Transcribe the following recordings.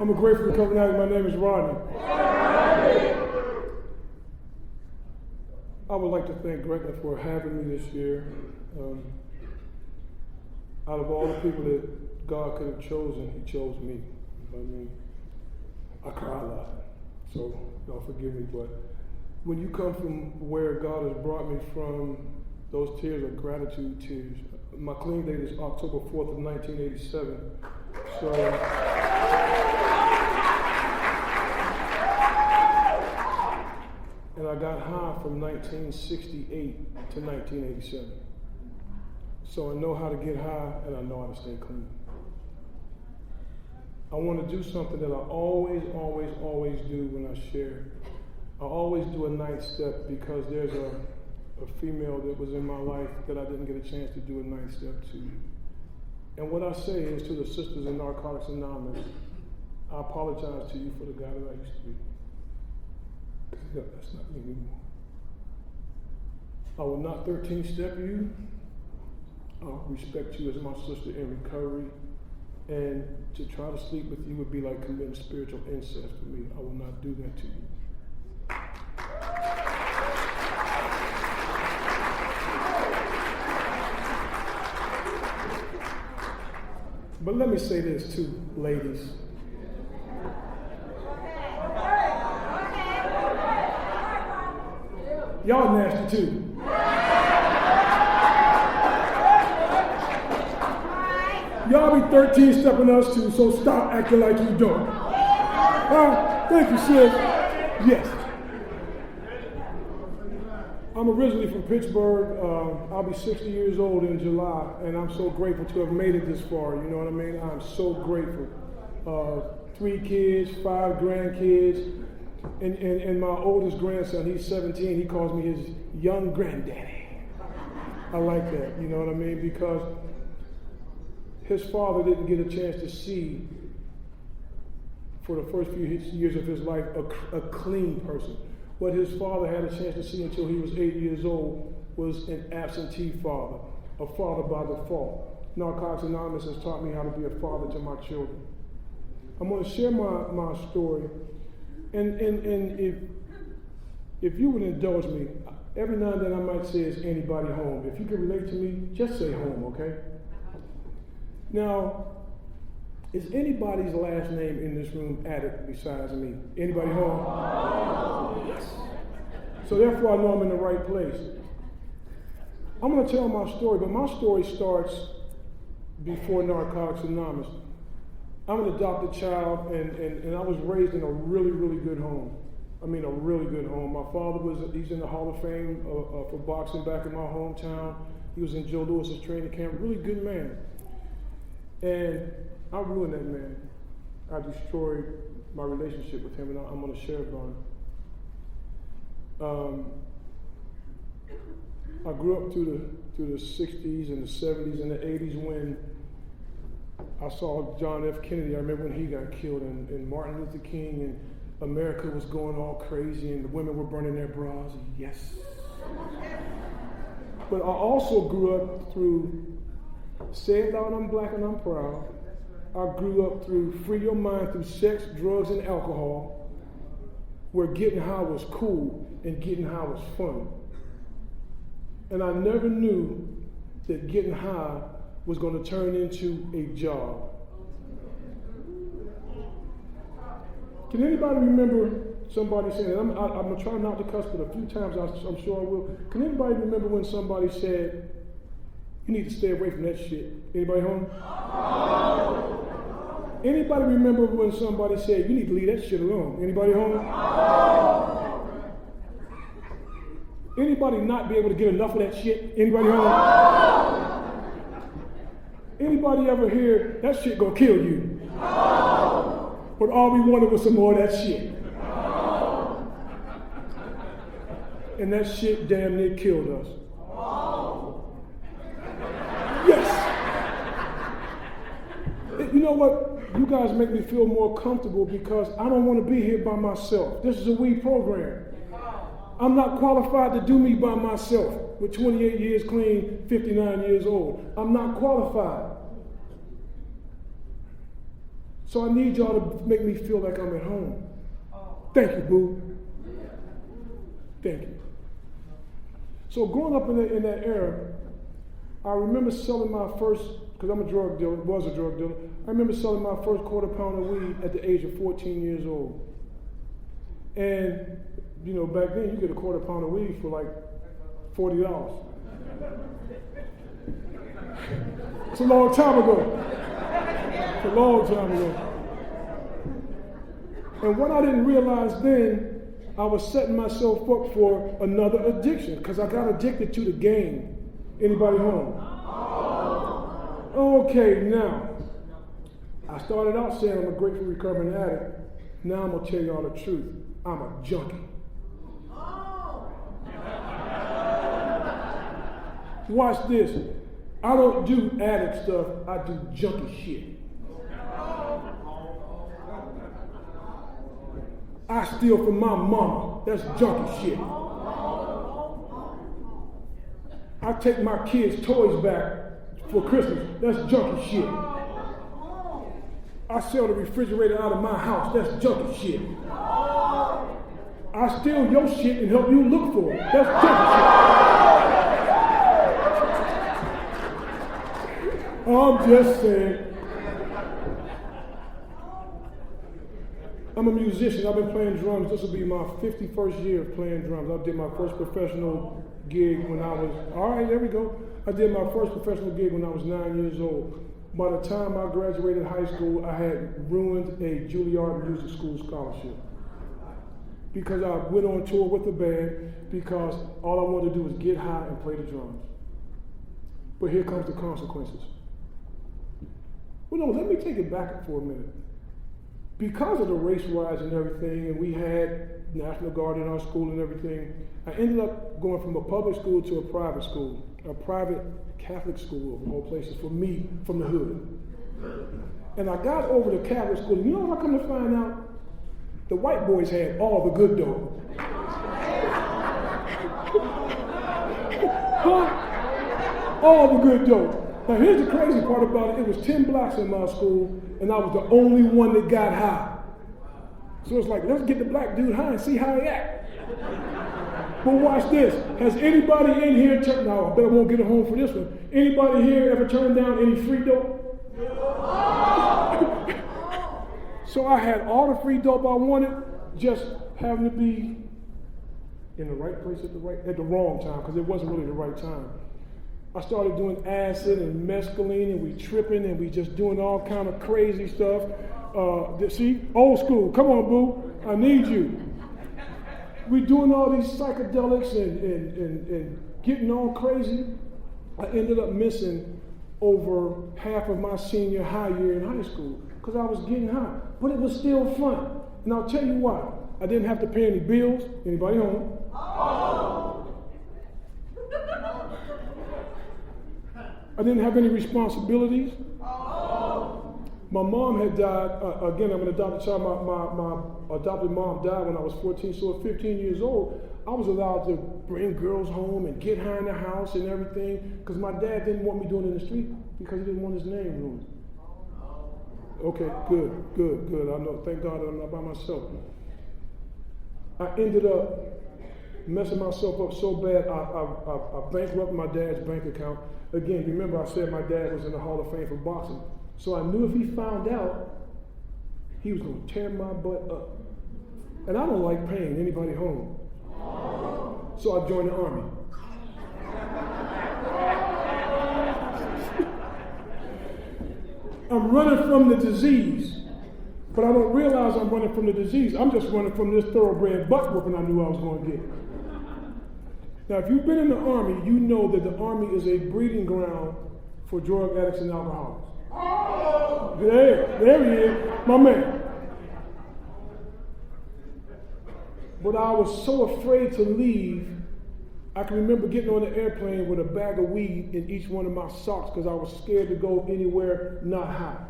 I'm a grateful recovering addict. My name is Rodney. I would like to thank Gretna for having me this year. Out of all the people that God could have chosen, He chose me. I mean, I cry a lot, so y'all forgive me, but when you come from where God has brought me from, those tears are gratitude tears. My clean date is October 4th of 1987. So, and I got high from 1968 to 1987. So I know how to get high and I know how to stay clean. I want to do something that I always do when I share. I always do a ninth step because there's a female that was in my life that I didn't get a chance to do a ninth step to. And what I say is to the sisters in Narcotics Anonymous, I apologize to you for the guy that I used to be. That's not me anymore. I will not 13-step you. I'll respect you as my sister in recovery. And to try to sleep with you would be like committing spiritual incest for me. I will not do that to you. But let me say this too, ladies. Y'all nasty too. Y'all be 13-stepping us too, so stop acting like you don't. Thank you, sis. Yes. I'm originally from Pittsburgh. I'll be 60 years old in July, and I'm so grateful to have made it this far. You know what I mean? I'm so grateful. 3 kids, 5 grandkids, and my oldest grandson, he's 17, he calls me his young granddaddy. I like that, you know what I mean? Because his father didn't get a chance to see, for the first few years of his life, a clean person. What his father had a chance to see until he was 8 years old was an absentee father, a father by default. Narcotics Anonymous has taught me how to be a father to my children. I'm going to share my story, and if you would indulge me, every now and then I might say, is anybody home? If you can relate to me, just say home, okay? Now, is anybody's last name in this room Addict besides me? Anybody home? Yes. So therefore I know I'm in the right place. I'm going to tell my story, but my story starts before Narcotics Anonymous. I'm an adopted child, and I was raised in a really, really good home. I mean, a really good home. My father he's in the Hall of Fame for boxing back in my hometown. He was in Joe Lewis's training camp, really good man. And I ruined that man. I destroyed my relationship with him, and I'm going to share about it. I grew up through the 60s and the 70s and the 80s when I saw John F. Kennedy. I remember when he got killed, and Martin Luther King, and America was going all crazy, and the women were burning their bras. Yes. But I also grew up through Say It Loud, I'm Black and I'm Proud. I grew up through Free Your Mind through sex, drugs, and alcohol, where getting high was cool and getting high was fun. And I never knew that getting high was going to turn into a job. Can anybody remember somebody saying, I'm going to try not to cuss, but a few times I'm sure I will. Can anybody remember when somebody said, you need to stay away from that shit? Anybody home? No. Anybody remember when somebody said, you need to leave that shit alone? Anybody home? No. Anybody not be able to get enough of that shit? Anybody home? No. Anybody ever hear, that shit gonna kill you? No. But all we wanted was some more of that shit. No. And that shit damn near killed us. No. Yes. You know what? You guys make me feel more comfortable because I don't want to be here by myself. This is a we program. I'm not qualified to do me by myself with 28 years clean, 59 years old. I'm not qualified. So I need y'all to make me feel like I'm at home. Thank you, boo. Thank you. So growing up in that era, I remember selling my first, because I'm a drug dealer, was a drug dealer. I remember selling my first quarter pound of weed at the age of 14 years old. And, you know, back then you get a quarter pound of weed for like $40. It's a long time ago. It's a long time ago. And what I didn't realize then, I was setting myself up for another addiction because I got addicted to the game. Anybody home? Okay, now, I started out saying I'm a grateful recovering addict. Now I'm going to tell y'all the truth. I'm a junkie. Watch this. I don't do addict stuff, I do junkie shit. I steal from my mama. That's junkie shit. I take my kids' toys back for Christmas. That's junkie shit. I sell the refrigerator out of my house. That's junkie shit. I steal your shit and help you look for it. That's junkie shit. I'm just saying. I'm a musician. I've been playing drums. This will be my 51st year of playing drums. I did my first professional gig when I was, all right, there we go. I did my first professional gig when I was 9 years old. By the time I graduated high school, I had ruined a Juilliard Music School scholarship. Because I went on tour with the band because all I wanted to do was get high and play the drums. But here comes the consequences. Well, no, let me take it back for a minute. Because of the race riots and everything, and we had National Guard in our school and everything, I ended up going from a public school to a private Catholic school of all places for me from the hood. And I got over to Catholic school, and you know what I come to find out? The white boys had all the good dough. Huh? All the good dough. Now here's the crazy part about it. It was 10 blacks in my school, and I was the only one that got high. So it's like, let's get the black dude high and see how he act. But watch this. Has anybody in here, now I bet I won't get a home for this one. Anybody here ever turned down any free dope? So I had all the free dope I wanted, just having to be in the right place at the wrong time, because it wasn't really the right time. I started doing acid and mescaline, and we tripping, and we just doing all kind of crazy stuff. See, old school, come on, boo, I need you. We doing all these psychedelics and getting all crazy. I ended up missing over half of my senior high year in high school because I was getting high, but it was still fun. And I'll tell you why. I didn't have to pay any bills. Anybody home? I didn't have any responsibilities. My mom had died, again, I'm an adopted child. My adopted mom died when I was 14, so at 15 years old, I was allowed to bring girls home and get high in the house and everything, because my dad didn't want me doing it in the street because he didn't want his name ruined. Okay, good. I know, thank God I'm not by myself. I ended up messing myself up so bad, I bankrupted my dad's bank account. Again, remember I said my dad was in the Hall of Fame for boxing. So I knew if he found out, he was going to tear my butt up. And I don't like paying anybody home. So I joined the Army. I'm running from the disease, but I don't realize I'm running from the disease. I'm just running from this thoroughbred butt whooping I knew I was going to get. Now, if you've been in the Army, you know that the Army is a breeding ground for drug addicts and alcoholics. There he is, my man. But I was so afraid to leave, I can remember getting on the airplane with a bag of weed in each one of my socks because I was scared to go anywhere not high.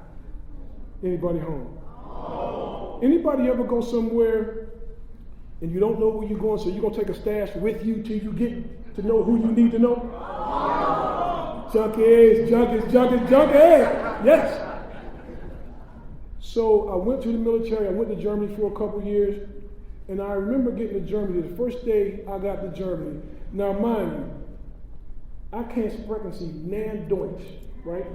Anybody home? Anybody ever go somewhere and you don't know where you're going, so you're going to take a stash with you till you get to know who you need to know? Junkies. Yes. So I went to the military. I went to Germany for a couple years. And I remember getting to Germany the first day I got to Germany. Now, mind you, I can't sprechen Sie nan Deutsch, right?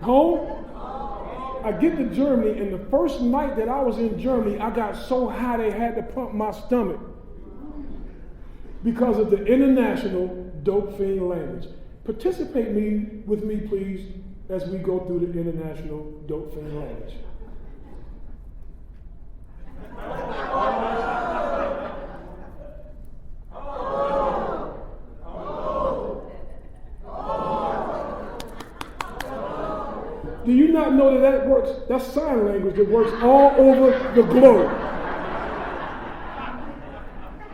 Home? I get to Germany, and the first night that I was in Germany, I got so high they had to pump my stomach because of the international dope fiend language. Participate with me, please, as we go through the international dope fiend language. Do you not know that works? That's sign language that works all over the globe.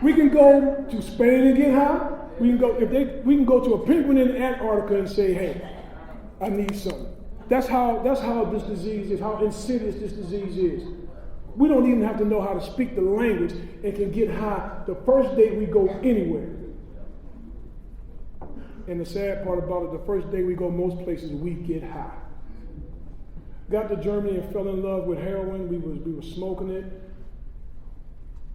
We can go to Spain and get high. We can go to a penguin in Antarctica and say, hey, I need something. That's how this disease is, how insidious this disease is. We don't even have to know how to speak the language and can get high the first day we go anywhere. And the sad part about it, the first day we go most places, we get high. Got to Germany and fell in love with heroin. We were smoking it.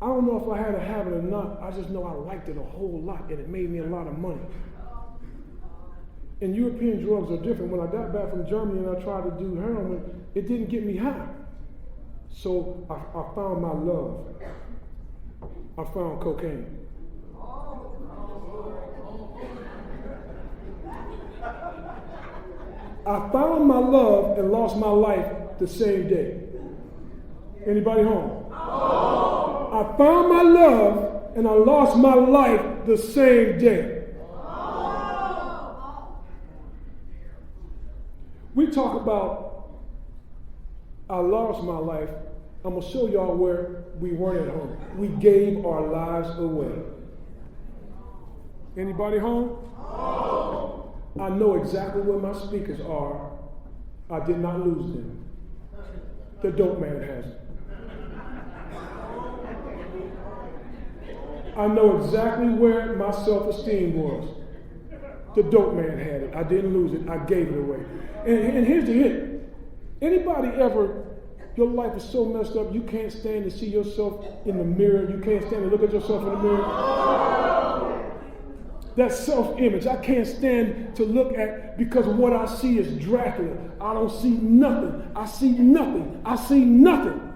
I don't know if I had a habit or not. I just know I liked it a whole lot, and it made me a lot of money. And European drugs are different. When I got back from Germany and I tried to do heroin, it didn't get me high. So I found my love. I found cocaine. I found my love and lost my life the same day. Anybody home? I found my love and I lost my life the same day. We talk about I lost my life. I'm going to show y'all where we weren't at home. We gave our lives away. Anybody home? I know exactly where my speakers are. I did not lose them. The dope man has it. I know exactly where my self-esteem was. The dope man had it. I didn't lose it. I gave it away. And here's the hit. Anybody ever, your life is so messed up, you can't stand to see yourself in the mirror. You can't stand to look at yourself in the mirror. That self-image, I can't stand to look at because what I see is Dracula. I don't see nothing. I see nothing. I see nothing.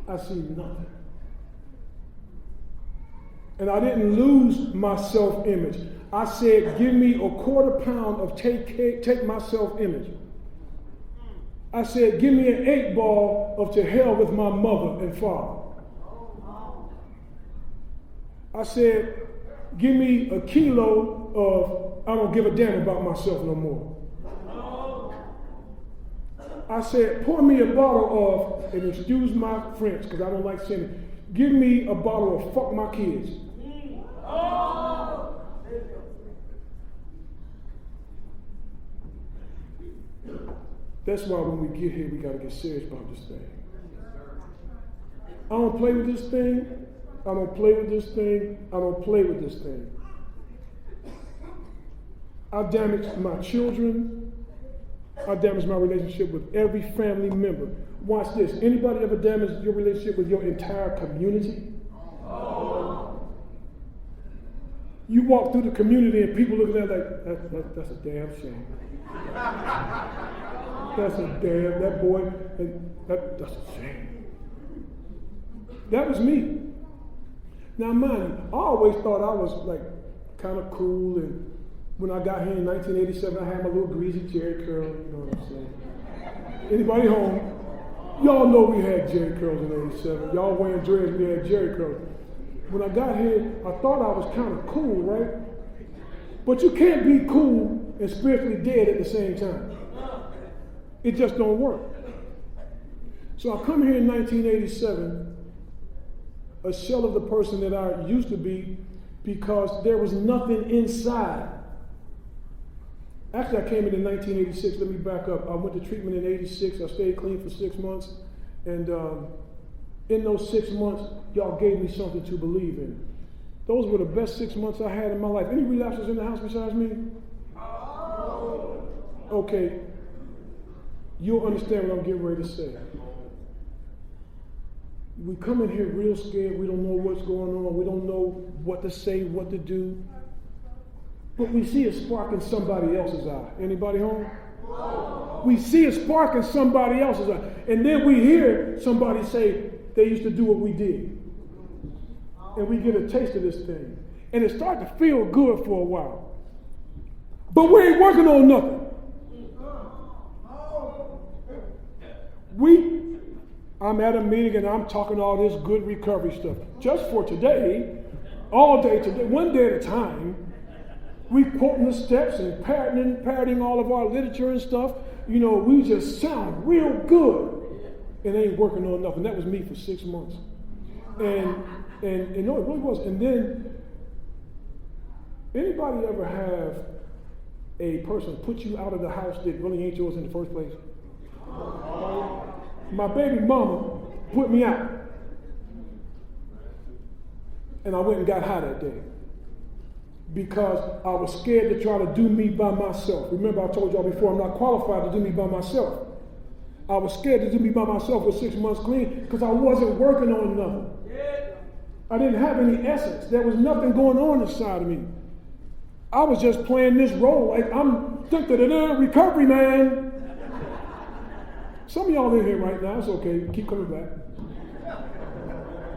I see nothing. And I didn't lose my self-image. I said, give me a quarter pound of take my self-image. I said, give me an 8-ball of to hell with my mother and father. I said, give me a kilo of I don't give a damn about myself no more. I said, pour me a bottle of, and excuse my French because I don't like saying it, give me a bottle of fuck my kids. That's why when we get here, we got to get serious about this thing. I don't play with this thing. I don't play with this thing. I don't play with this thing. I damaged my children. I damaged my relationship with every family member. Watch this. Anybody ever damaged your relationship with your entire community? You walk through the community and people look at that like, that's a damn shame. That's a damn, that boy, that's a shame. That was me. Now, mind you, I always thought I was like kind of cool, and when I got here in 1987, I had my little greasy Jerry curl, you know what I'm saying? Anybody home? Y'all know we had Jerry curls in 87. Y'all wearing dreads, we had Jerry curls. When I got here, I thought I was kind of cool, right? But you can't be cool and spiritually dead at the same time. It just don't work. So I come here in 1987, a shell of the person that I used to be, because there was nothing inside. Actually, I came in 1986. Let me back up. I went to treatment in 86. I stayed clean for 6 months. And in those 6 months, y'all gave me something to believe in. Those were the best 6 months I had in my life. Any relapses in the house besides me? Okay, you'll understand what I'm getting ready to say. We come in here real scared. We don't know what's going on. We don't know what to say, what to do. But we see a spark in somebody else's eye. Anybody home? We see a spark in somebody else's eye. And then we hear somebody say, they used to do what we did. And we get a taste of this thing. And it starts to feel good for a while. But we ain't working on nothing. I'm at a meeting and I'm talking all this good recovery stuff. Just for today, all day today, one day at a time, we quoting the steps and parroting all of our literature and stuff. You know, we just sound real good. And ain't working on nothing. That was me for 6 months. And no, it really was. And then, anybody ever have a person put you out of the house that really ain't yours in the first place? My baby mama put me out. And I went and got high that day. Because I was scared to try to do me by myself. Remember, I told y'all before, I'm not qualified to do me by myself. I was scared to do me by myself for 6 months clean because I wasn't working on nothing. I didn't have any essence. There was nothing going on inside of me. I was just playing this role like I'm recovery man. Some of y'all in here right now, it's okay, keep coming back.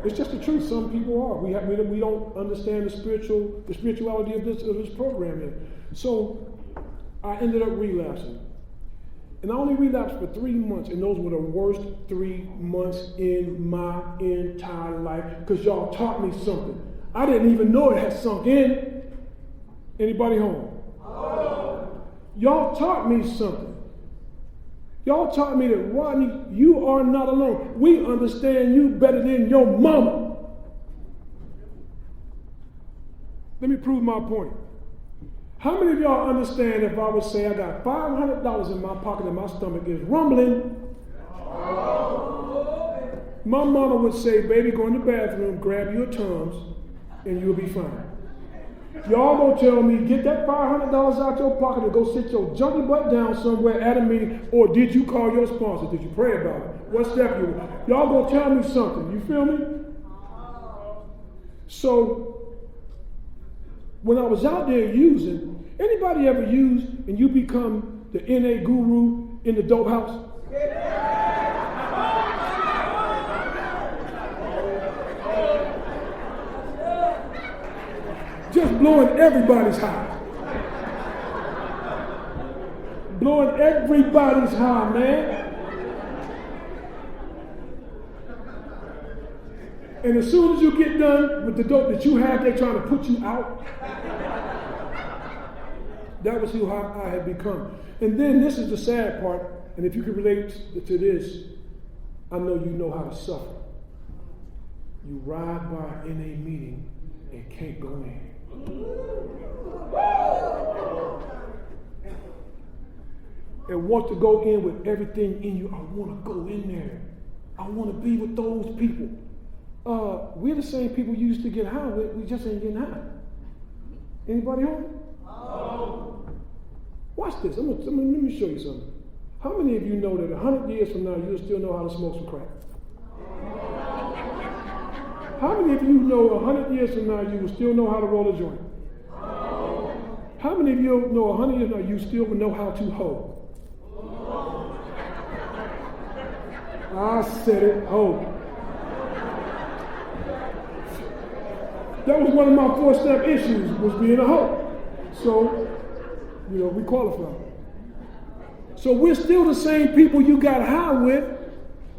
It's just the truth, some people are. We don't understand the spirituality of this program here. So I ended up relapsing. And I only relapsed for 3 months, and those were the worst 3 months in my entire life, because y'all taught me something. I didn't even know it had sunk in. Anybody home? Oh. Y'all taught me something. Y'all taught me that, Rodney, you are not alone. We understand you better than your mama. Let me prove my point. How many of y'all understand if I would say I got $500 in my pocket and my stomach is rumbling? My mama would say, baby, go in the bathroom, grab your Tums, and you'll be fine. Y'all gonna tell me, get that $500 out your pocket and go sit your junky butt down somewhere at a meeting, or did you call your sponsor? Did you pray about it? What step you were? Y'all gonna tell me something, you feel me? So, when I was out there using, anybody ever use and you become the NA guru in the dope house? Just blowing everybody's high. Blowing everybody's high, man. And as soon as you get done with the dope that you have, they're trying to put you out. That was who I had become. And then this is the sad part, and if you can relate to this, I know you know how to suffer. You ride by in a meeting and can't go in. And want to go in with everything in you. I want to go in there. I want to be with those people. We're the same people you used to get high with. We just ain't getting high. Anybody home? Oh. Watch this. Let me show you something. How many of you know that 100 years from now you'll still know how to smoke some crack? How many of you know 100 years from now you will still know how to roll a joint? How many of you know 100 years from now you still will know how to hoe? I said it, hoe. That was one of my 4-step issues, was being a hoe. So, we qualify. So we're still the same people you got high with.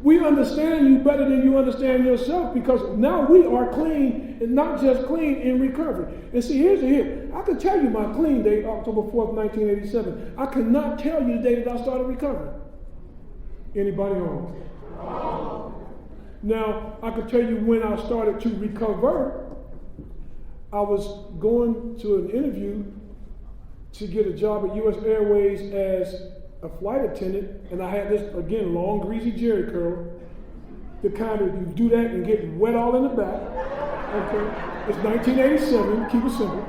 We understand you better than you understand yourself, because now we are clean, and not just clean, in recovery. And see, here's the hit. I can tell you my clean date, October 4th, 1987. I cannot tell you the day that I started recovering. Anybody home? Now, I can tell you when I started to recover. I was going to an interview to get a job at U.S. Airways as a flight attendant, and I had this, again, long, greasy jerry curl, the kind of, you do that and get wet all in the back. Okay, it's 1987, keep it simple.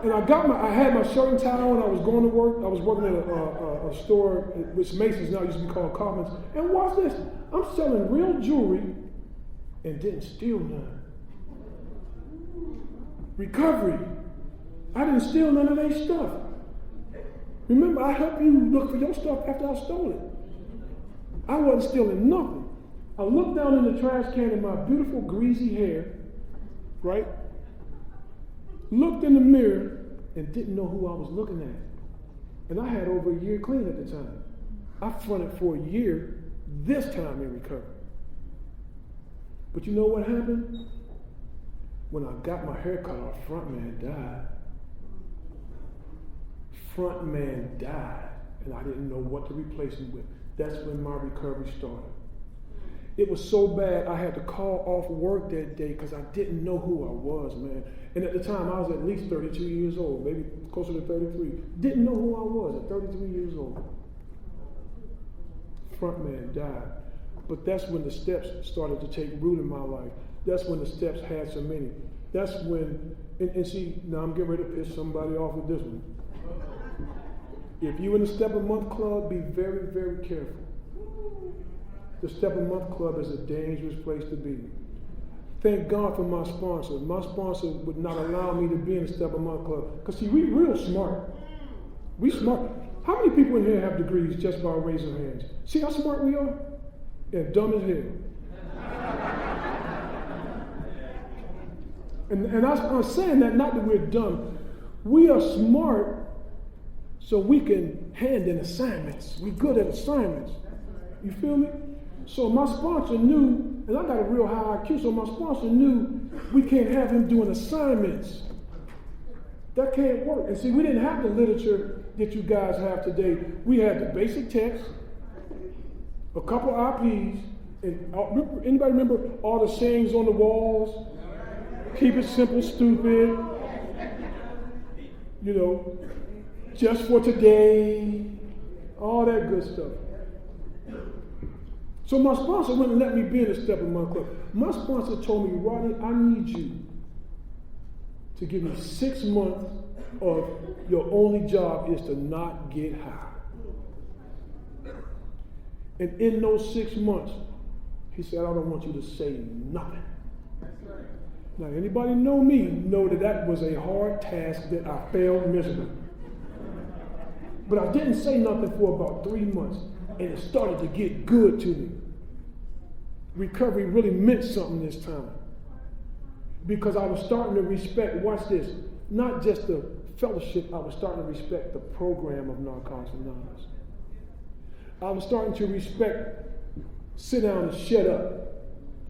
And I had my shirt and tie on. I was going to work. I was working at a store, which Macy's now used to be called Commons. And watch this. I'm selling real jewelry and didn't steal none. Recovery. I didn't steal none of their stuff. Remember, I helped you look for your stuff after I stole it. I wasn't stealing nothing. I looked down in the trash can at my beautiful greasy hair, right? Looked in the mirror and didn't know who I was looking at. And I had over a year clean at the time. I fronted for a year this time in recovery. But you know what happened? When I got my hair cut off, front man died. Front man died, and I didn't know what to replace him with. That's when my recovery started. It was so bad, I had to call off work that day because I didn't know who I was, man. And at the time, I was at least 32 years old, maybe closer to 33. Didn't know who I was at 33 years old. Front man died. But that's when the steps started to take root in my life. That's when the steps had some meaning. That's when, and see, now I'm getting ready to piss somebody off with this one. If you're in the Step a Month Club, be very, very careful. The Step a Month Club is a dangerous place to be. Thank God for my sponsor. My sponsor would not allow me to be in the Step a Month Club. Because see, we real smart. We smart. How many people in here have degrees just by raising hands? See how smart we are? And dumb as hell. And I'm saying that not that we're dumb. We are smart so we can hand in assignments. We're good at assignments. You feel me? So my sponsor knew, and I got a real high IQ, so my sponsor knew we can't have him doing assignments. That can't work. And see, we didn't have the literature that you guys have today. We had the basic text, a couple IPs, and anybody remember all the sayings on the walls? Keep it simple, stupid. You know, just for today, all that good stuff. So my sponsor wouldn't let me be in the Step a Month Club. My sponsor told me, Rodney, I need you to give me 6 months of your only job is to not get high. And in those 6 months, he said, I don't want you to say nothing. Now, anybody know me know that was a hard task that I failed miserably. But I didn't say nothing for about 3 months, and it started to get good to me. Recovery really meant something this time. Because I was starting to respect, watch this, not just the fellowship, I was starting to respect the program of Narcotics Anonymous. I was starting to respect, sit down and shut up.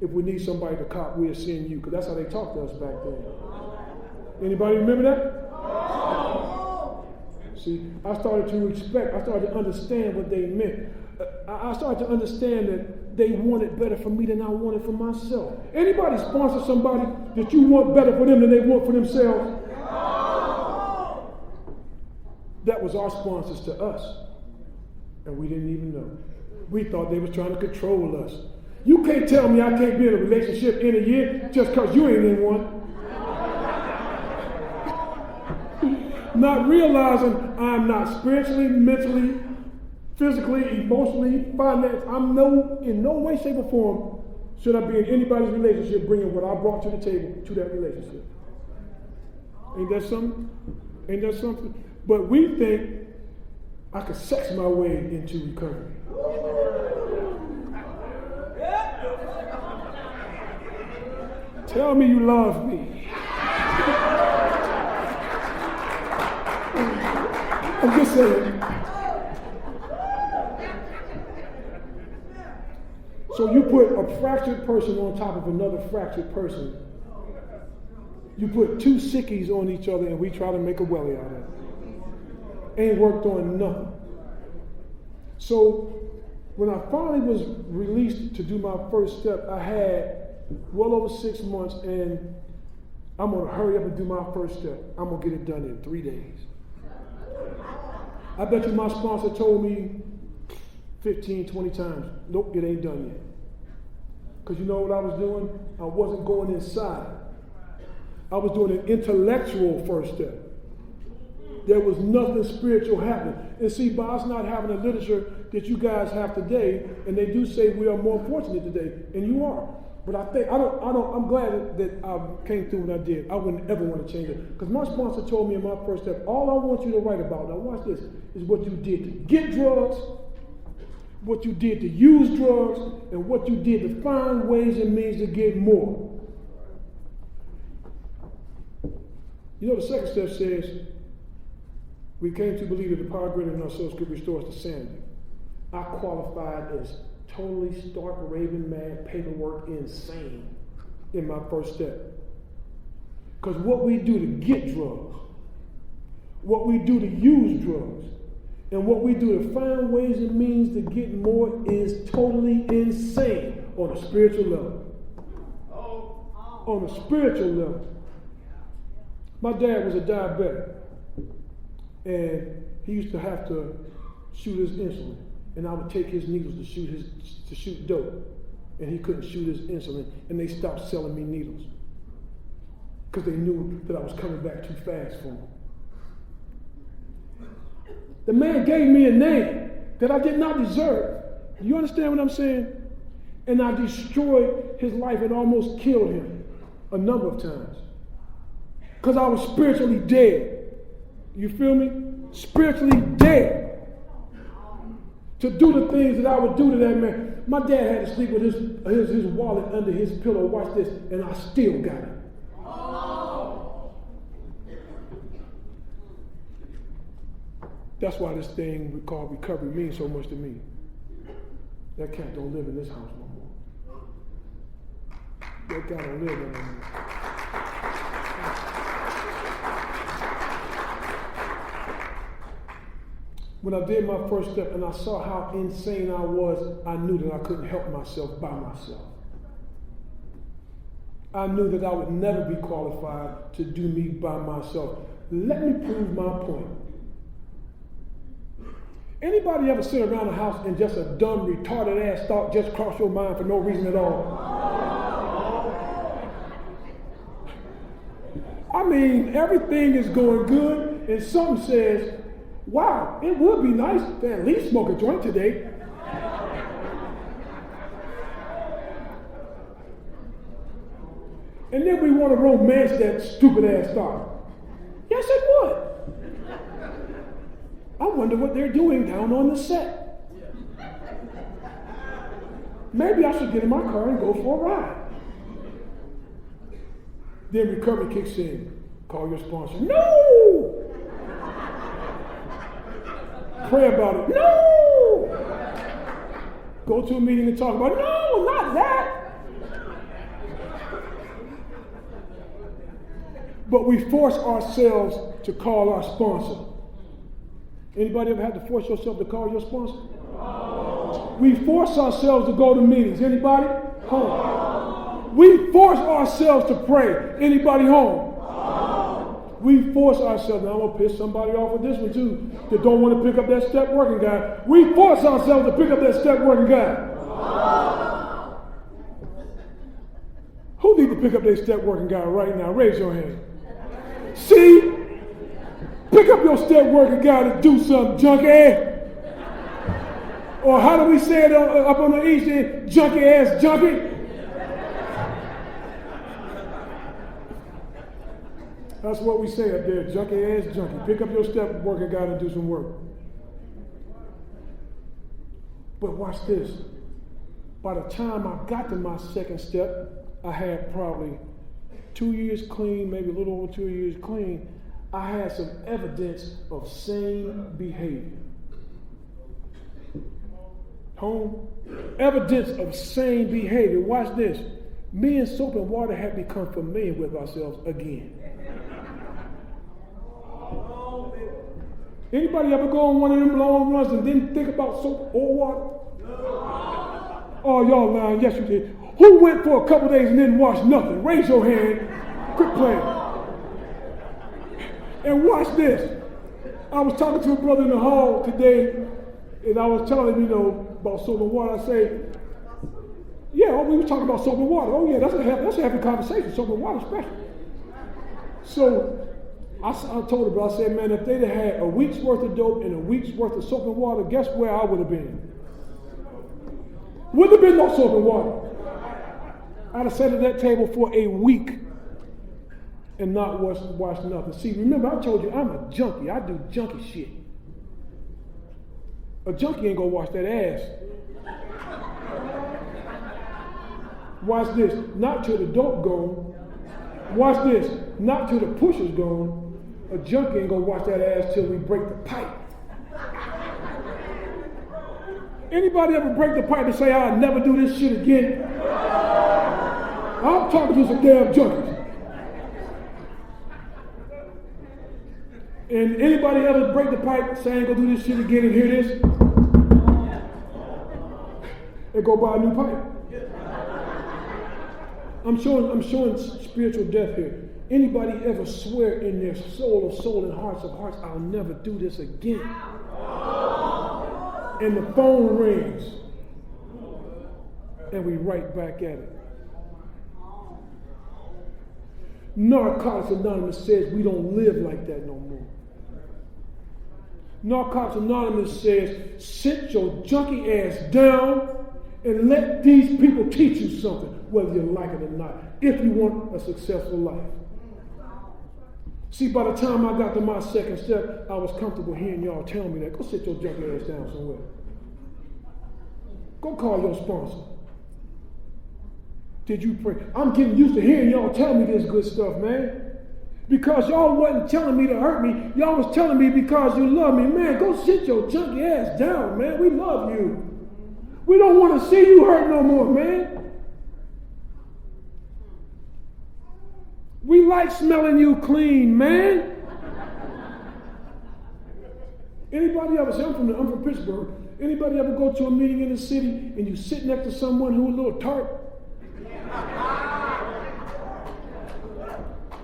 If we need somebody to cop, we'll send you, because that's how they talked to us back then. Anybody remember that? See, I started to respect, I started to understand what they meant. I started to understand that they wanted better for me than I wanted for myself. Anybody sponsor somebody that you want better for them than they want for themselves? That was our sponsors to us. And we didn't even know. We thought they was trying to control us. You can't tell me I can't be in a relationship in a year just because you ain't in one. Not realizing I'm not spiritually, mentally, physically, emotionally, financially. I'm in no way, shape, or form should I be in anybody's relationship bringing what I brought to the table to that relationship. Ain't that something? Ain't that something? But we think I could sex my way into recovery. Tell me you love me. I'm just saying. So you put a fractured person on top of another fractured person. You put two sickies on each other and we try to make a welly out of it. Ain't worked on nothing. So when I finally was released to do my first step, I had well over 6 months, and I'm going to hurry up and do my first step. I'm going to get it done in 3 days. I bet you my sponsor told me 15, 20 times, nope, it ain't done yet. Because you know what I was doing? I wasn't going inside. I was doing an intellectual first step. there was nothing spiritual happening. And see, by us not having the literature that you guys have today, and they do say we are more fortunate today, and you are. But I'm glad that I came through when I did. I wouldn't ever want to change it. Because my sponsor told me in my first step, all I want you to write about, now watch this, is what you did to get drugs, what you did to use drugs, and what you did to find ways and means to get more. You know, the second step says, we came to believe that the power greater than ourselves could restore us to sanity. I qualified as totally stark, raving mad, paperwork insane in my first step. Because what we do to get drugs, what we do to use drugs, and what we do to find ways and means to get more is totally insane on a spiritual level. On a spiritual level. My dad was a diabetic, and he used to have to shoot his insulin, and I would take his needles to shoot dope, and he couldn't shoot his insulin, and they stopped selling me needles because they knew that I was coming back too fast for him. The man gave me a name that I did not deserve. You understand what I'm saying? And I destroyed his life and almost killed him a number of times. Because I was spiritually dead. You feel me? Spiritually dead. To do the things that I would do to that man. My dad had to sleep with his wallet under his pillow. Watch this. And I still got it. That's why this thing we call recovery means so much to me. That cat don't live in this house no more. That guy don't live there no more. When I did my first step and I saw how insane I was, I knew that I couldn't help myself by myself. I knew that I would never be qualified to do me by myself. Let me prove my point. Anybody ever sit around the house and just a dumb, retarded ass thought just cross your mind for no reason at all? I mean, everything is going good, and something says, wow, it would be nice to at least smoke a joint today. And then we want to romance that stupid ass thought. Yes, it would. I wonder what they're doing down on the set. Maybe I should get in my car and go for a ride. Then recovery kicks in. Call your sponsor. No! Pray about it. No! Go to a meeting and talk about it. No, not that. But we force ourselves to call our sponsor. Anybody ever had to force yourself to call your sponsor? No. We force ourselves to go to meetings. Anybody? Home. No. We force ourselves to pray. Anybody home? No. We force ourselves. Now I'm going to piss somebody off with this one too, that don't want to pick up that step working guy. We force ourselves to pick up that step working guy. No. Who needs to pick up their step working guy right now? Raise your hand. See? Pick up your step working guy to do something, junkie. Or how do we say it up on the east end? Junkie ass junkie. That's what we say up there, junkie ass junkie. Pick up your step working guy to do some work. But watch this. By the time I got to my second step, I had probably 2 years clean, maybe a little over 2 years clean. I had some evidence of sane behavior. Home? Evidence of sane behavior. Watch this. Me and soap and water had become familiar with ourselves again. Anybody ever go on one of them long runs and didn't think about soap or water? Oh, y'all lying. Yes, you did. Who went for a couple days and didn't wash nothing? Raise your hand. Quit playing. And watch this. I was talking to a brother in the hall today, and I was telling him, about soap and water. I say, yeah, we were talking about soap and water. Oh, yeah, that's a happy conversation. Soap and water special. So I told her, but I said, man, if they'd have had a week's worth of dope and a week's worth of soap and water, guess where I would have been? Wouldn't have been no soap and water. I'd have sat at that table for a week and not watched nothing. See, remember, I told you I'm a junkie. I do junkie shit. A junkie ain't gonna wash that ass. Watch this. Not till the dope gone. Watch this. Not till the pusher's gone. A junkie ain't gonna wash that ass till we break the pipe. Anybody ever break the pipe and say, I'll never do this shit again? I'm talking to some damn junkies. And anybody ever break the pipe and say, I ain't gonna do this shit again and hear this? They go buy a new pipe. I'm showing spiritual death here. Anybody ever swear in their soul and hearts of hearts, I'll never do this again? And the phone rings. And we right back at it. Narcotics Anonymous says we don't live like that no more. Narcotics Anonymous says, sit your junkie ass down and let these people teach you something, whether you like it or not, if you want a successful life. See, by the time I got to my second step, I was comfortable hearing y'all tell me that. Go sit your junkie ass down somewhere. Go call your sponsor. Did you pray? I'm getting used to hearing y'all tell me this good stuff, man. Because y'all wasn't telling me to hurt me. Y'all was telling me because you love me. Man, go sit your junkie ass down, man. We love you. We don't want to see you hurt no more, man. We like smelling you clean, man. Anybody ever say, I'm from Pittsburgh. Anybody ever go to a meeting in the city and you sit next to someone who's a little tart?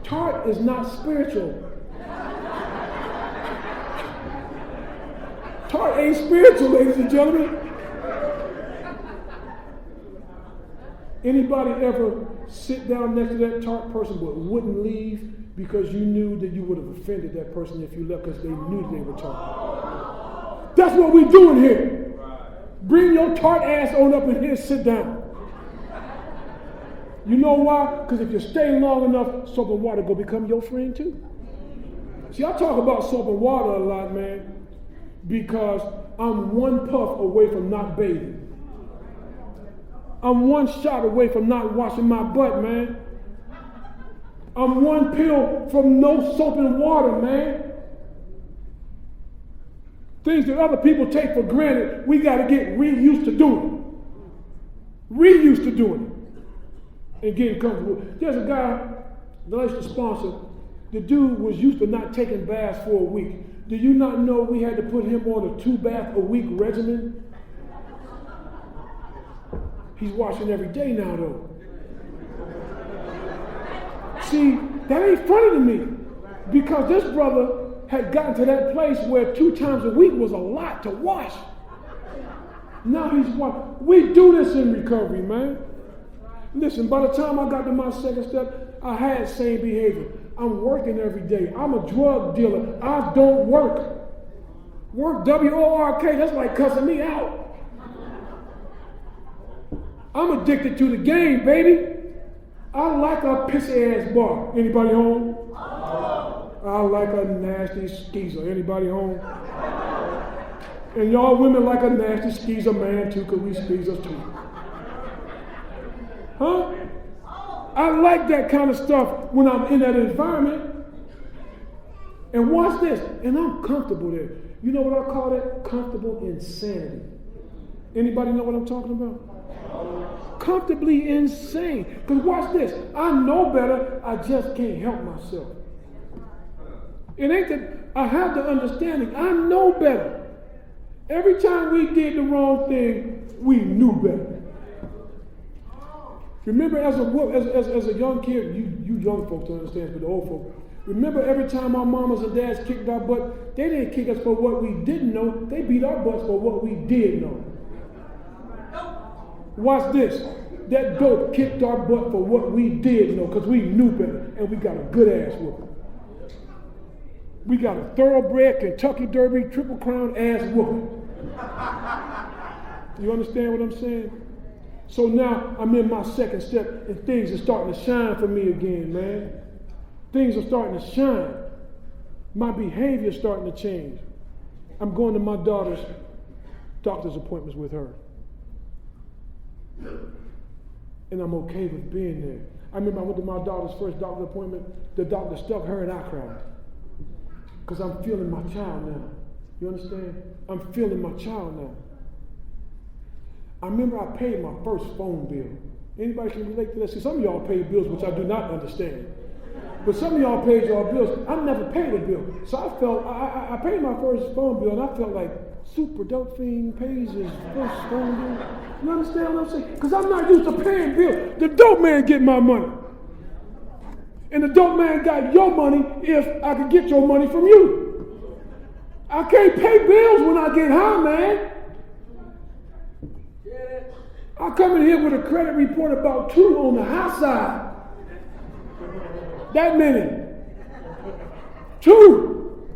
Tart is not spiritual. Tart ain't spiritual, ladies and gentlemen. Anybody ever sit down next to that tart person but wouldn't leave because you knew that you would have offended that person if you left because they knew they were tart? That's what we're doing here. Bring your tart ass on up in here and sit down. You know why? Because if you stay long enough, soap and water will become your friend too. See, I talk about soap and water a lot, man, because I'm one puff away from not bathing. I'm one shot away from not washing my butt, man. I'm one pill from no soap and water, man. Things that other people take for granted, we got to get reused to doing. Reused to doing it. And getting comfortable. There's a guy that I used to sponsor. The dude was used to not taking baths for a week. Do you not know we had to put him on a 2-bath-a-week regimen? He's washing every day now, though. See, that ain't funny to me. Because this brother had gotten to that place where 2 times a week was a lot to wash. Now he's washing. We do this in recovery, man. Listen, by the time I got to my second step, I had same behavior. I'm working every day. I'm a drug dealer. I don't work. Work, W-O-R-K, that's like cussing me out. I'm addicted to the game, baby. I like a pissy ass bar. Anybody home? I like a nasty skeezer. Anybody home? And y'all women like a nasty skeezer man too, because we skeezers too. Huh? I like that kind of stuff when I'm in that environment. And watch this. And I'm comfortable there. You know what I call that? Comfortable insanity. Anybody know what I'm talking about? Comfortably insane. Because watch this. I know better. I just can't help myself. It ain't that I have the understanding. I know better. Every time we did the wrong thing, we knew better. Remember, as a young kid, you young folks don't understand, but the old folks. Remember, every time our mamas and dads kicked our butt, they didn't kick us for what we didn't know. They beat our butts for what we did know. Watch this. That dope kicked our butt for what we did know, because we knew better, and we got a good ass whooping. We got a thoroughbred Kentucky Derby Triple Crown ass whooping. You understand what I'm saying? So now I'm in my second step and things are starting to shine for me again, man. Things are starting to shine. My behavior is starting to change. I'm going to my daughter's doctor's appointments with her. And I'm okay with being there. I remember I went to my daughter's first doctor's appointment. The doctor stuck her and I cried. Because I'm feeling my child now. You understand? I'm feeling my child now. I remember I paid my first phone bill. Anybody can relate to that? See, some of y'all pay bills which I do not understand. But some of y'all paid your bills. I never paid a bill. So I felt, I paid my first phone bill and I felt like super dope fiend pays his first phone bill. You understand what I'm saying? Because I'm not used to paying bills. The dope man get my money. And the dope man got your money if I could get your money from you. I can't pay bills when I get high, man. I come in here with a credit report about 2 on the high side. That many. 2.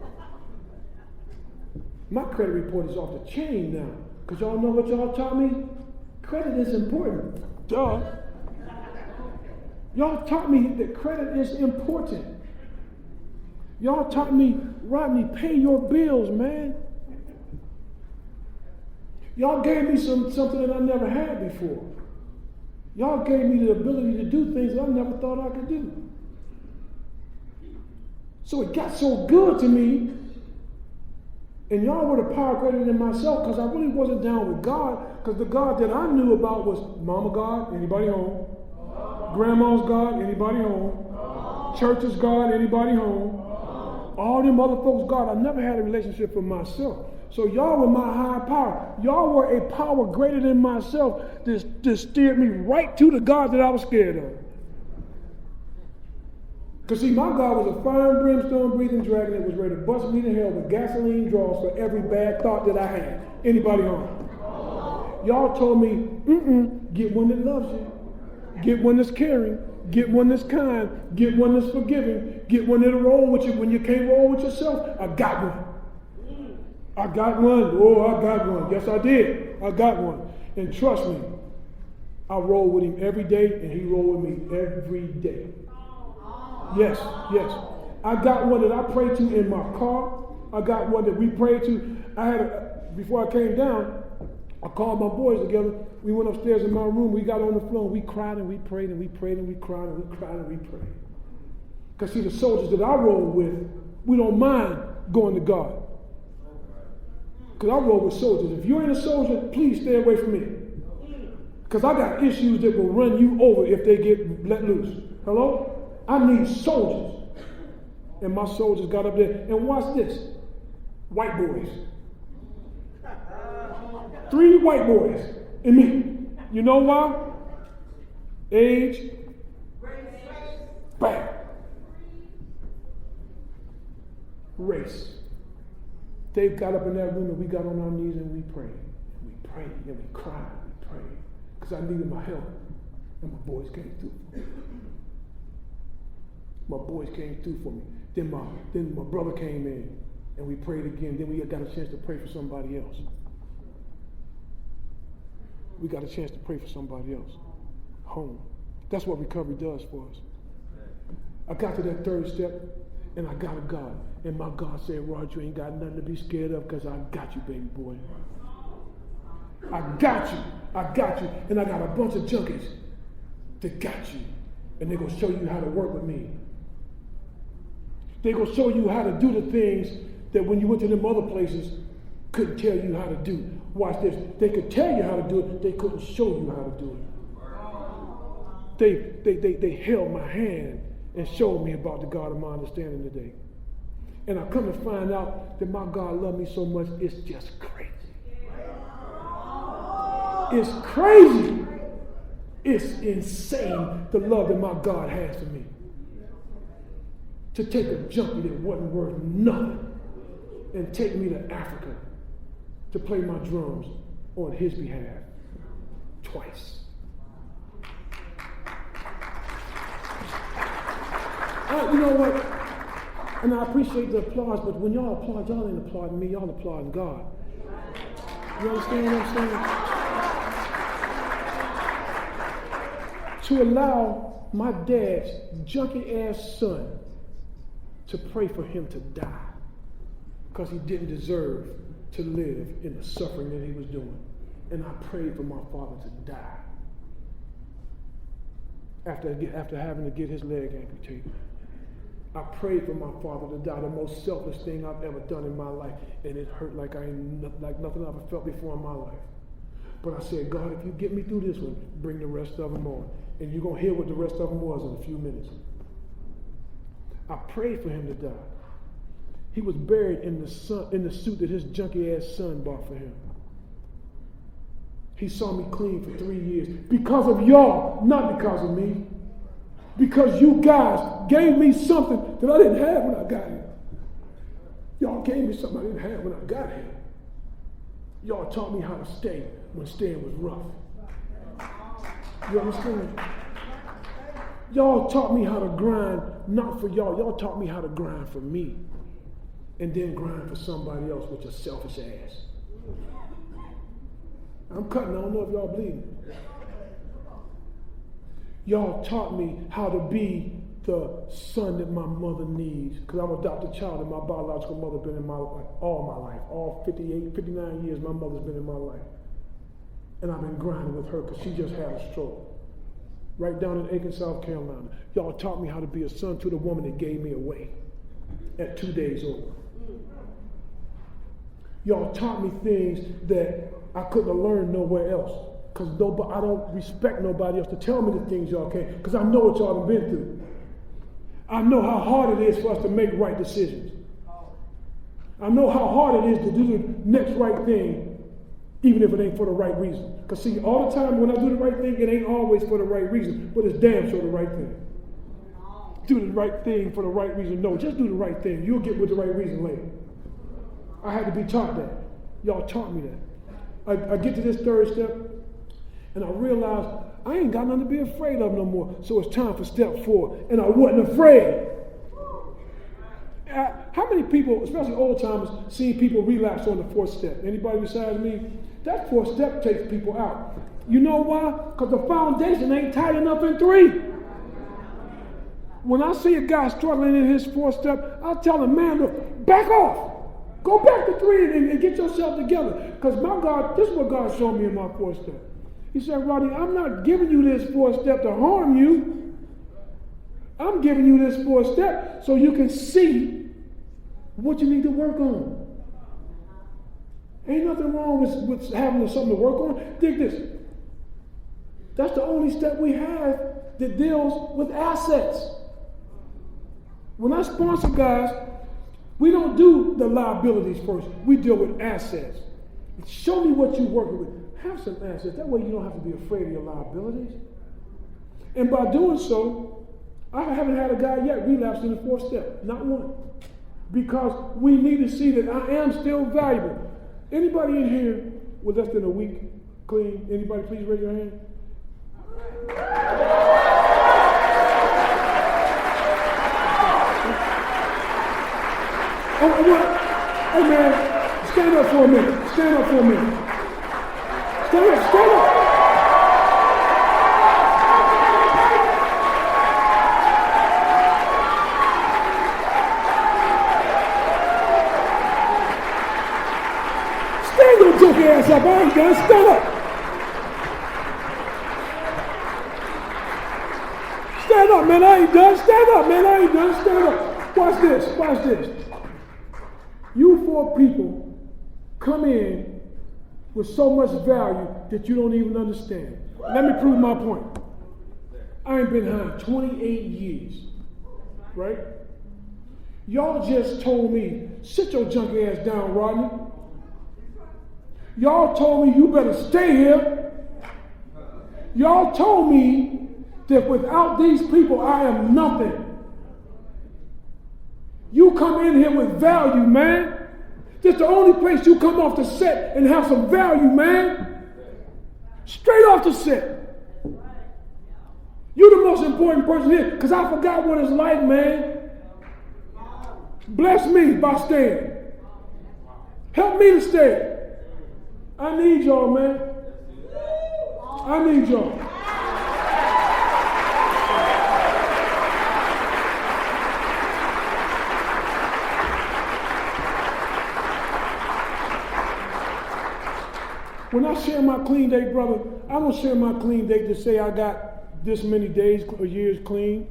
My credit report is off the chain now. Because y'all know what y'all taught me? Credit is important. Duh. Y'all taught me that credit is important. Y'all taught me, Rodney, pay your bills, man. Y'all gave me something that I never had before. Y'all gave me the ability to do things that I never thought I could do. So it got so good to me, and y'all were the power greater than myself, because I really wasn't down with God, because the God that I knew about was Mama God, anybody home? Grandma's God, anybody home? Church's God, anybody home? All them other folks' God. I never had a relationship for myself. So y'all were my high power. Y'all were a power greater than myself that steered me right to the God that I was scared of. Because see, my God was a fire and brimstone breathing dragon that was ready to bust me to hell with gasoline draws for every bad thought that I had. Anybody home? Y'all told me, get one that loves you. Get one that's caring. Get one that's kind. Get one that's forgiving. Get one that'll roll with you when you can't roll with yourself. I got one. I got one. Oh, I got one. Yes, I did. I got one. And trust me, I roll with him every day, and he roll with me every day. Yes, yes. I got one that I pray to in my car. I got one that we pray to. Before I came down, I called my boys together. We went upstairs in my room. We got on the floor. And we cried and we prayed and we prayed and we cried and we cried and we prayed. Because see, the soldiers that I roll with, we don't mind going to God. Because I roll with soldiers. If you ain't a soldier, please stay away from me. Because I got issues that will run you over if they get let loose. Hello? I need soldiers. And my soldiers got up there. And watch this. White boys. 3 white boys and me. You know why? Age. Bam. Race. They got up in that room and we got on our knees and we prayed. We prayed and we cried. We prayed. Because I needed my help. And my boys came through. My boys came through for me. Then my brother came in and we prayed again. Then we got a chance to pray for somebody else. We got a chance to pray for somebody else. Home. That's what recovery does for us. I got to that 3rd step and I got a God. And my God said, Rod, you ain't got nothing to be scared of because I got you, baby boy. I got you. I got you. And I got a bunch of junkies that got you. And they're going to show you how to work with me. They're going to show you how to do the things that when you went to them other places, couldn't tell you how to do. Watch this. They could tell you how to do it. They couldn't show you how to do it. They held my hand and showed me about the God of my understanding today. And I come to find out that my God loved me so much, it's just crazy. It's crazy. It's insane, the love that my God has for me. To take a junkie that wasn't worth nothing and take me to Africa to play my drums on his behalf twice. You know what? And I appreciate the applause, but when y'all applaud, y'all ain't applauding me, y'all applauding God. You understand what I'm saying? To allow my dad's junky-ass son to pray for him to die because he didn't deserve to live in the suffering that he was doing. And I prayed for my father to die after having to get his leg amputated. I prayed for my father to die, the most selfish thing I've ever done in my life, and it hurt like nothing I've ever felt before in my life. But I said, God, if you get me through this one, bring the rest of them on. And you're going to hear what the rest of them was in a few minutes. I prayed for him to die. He was buried in the suit that his junky-ass son bought for him. He saw me clean for 3 years because of y'all, not because of me. Because you guys gave me something that I didn't have when I got here. Y'all gave me something I didn't have when I got here. Y'all taught me how to stay when staying was rough. You understand? Y'all taught me how to grind, not for y'all. Y'all taught me how to grind for me. And then grind for somebody else with your selfish ass. I'm cutting, I don't know if y'all believe me. Y'all taught me how to be the son that my mother needs. Because I'm an adopted child and my biological mother been in my life all my life. All 58, 59 years my mother's been in my life. And I've been grinding with her because she just had a stroke. Right down in Aiken, South Carolina. Y'all taught me how to be a son to the woman that gave me away at 2 days old. Y'all taught me things that I couldn't have learned nowhere else. Because I don't respect nobody else to tell me the things y'all can. Because I know what y'all have been through. I know how hard it is for us to make right decisions. I know how hard it is to do the next right thing, even if it ain't for the right reason. Because see, all the time when I do the right thing, it ain't always for the right reason, but it's damn sure the right thing. Do the right thing for the right reason. No, just do the right thing. You'll get with the right reason later. I had to be taught that. Y'all taught me that. I get to this third step, and I realized I ain't got nothing to be afraid of no more. So it's time for step 4. And I wasn't afraid. How many people, especially old timers, see people relapse on the 4th step? Anybody besides me? That 4th step takes people out. You know why? Because the foundation ain't tight enough in 3. When I see a guy struggling in his 4th step, I tell him, man, look, back off. Go back to 3 and get yourself together. Because my God, this is what God showed me in my 4th step. He said, Rodney, I'm not giving you this 4th step to harm you. I'm giving you this 4th step so you can see what you need to work on. Ain't nothing wrong with having something to work on. Dig this. That's the only step we have that deals with assets. When I sponsor guys, we don't do the liabilities first. We deal with assets. Show me what you're working with. Have some assets. That way you don't have to be afraid of your liabilities. And by doing so, I haven't had a guy yet relapse in the 4th step. Not one. Because we need to see that I am still valuable. Anybody in here with less than a week clean? Anybody please raise your hand? Hey man, stand up for a minute. Stand up for a minute. Stand up, stand up. Stand your joke ass up. I ain't done. Stand up. Stand up, man. I ain't done. Stand up, man. I ain't done. Stand up. Watch this. Watch this. You 4 people come in with so much value that you don't even understand. Let me prove my point. I ain't been high 28 years, right? Y'all just told me, sit your junky ass down, Rodney. Y'all told me you better stay here. Y'all told me that without these people, I am nothing. You come in here with value, man. This is the only place you come off the set and have some value, man. Straight off the set. You're the most important person here because I forgot what it's like, man. Bless me by staying. Help me to stay. I need y'all, man. I need y'all. When I share my clean day, brother, I don't share my clean day to say I got this many days or years clean.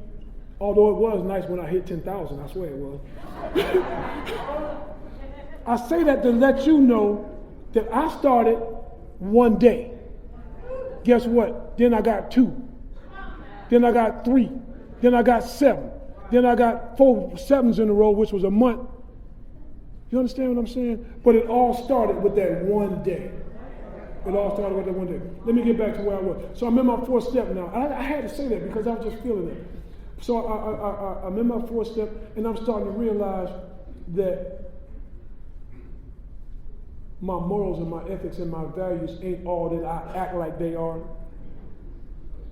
Although it was nice when I hit 10,000, I swear it was. I say that to let you know that I started one day. Guess what? Then I got 2. Then I got 3. Then I got 7. Then I got 4 7s in a row, which was a month. You understand what I'm saying? But it all started with that one day. It all started with that one day. Let me get back to where I was. So I'm in my 4th step now. I had to say that because I was just feeling it. So I'm in my 4th step, and I'm starting to realize that my morals and my ethics and my values ain't all that I act like they are.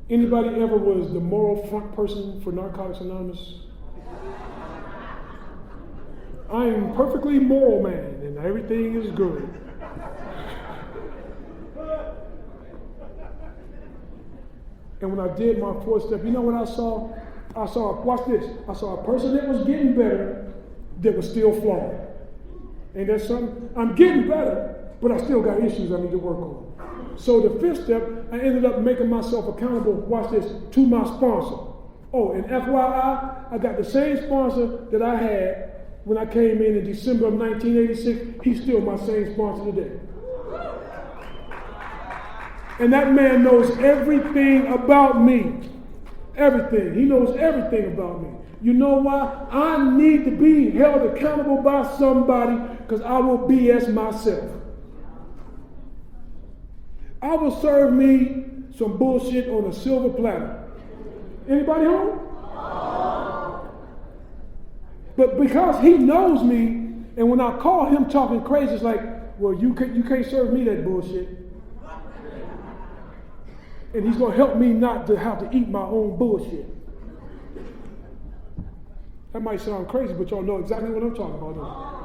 Anybody ever was the moral front person for Narcotics Anonymous? I'm perfectly moral man, and everything is good. And when I did my 4th step, you know what I saw? Watch this. I saw a person that was getting better that was still flawed. Ain't that something? I'm getting better, but I still got issues I need to work on. So the 5th step, I ended up making myself accountable, watch this, to my sponsor. Oh, and FYI, I got the same sponsor that I had when I came in December of 1986. He's still my same sponsor today. And that man knows everything about me. Everything. He knows everything about me. You know why? I need to be held accountable by somebody because I will BS myself. I will serve me some bullshit on a silver platter. Anybody home? But because he knows me, and when I call him talking crazy, it's like, well, you can't serve me that bullshit. And he's going to help me not to have to eat my own bullshit. That might sound crazy, but y'all know exactly what I'm talking about.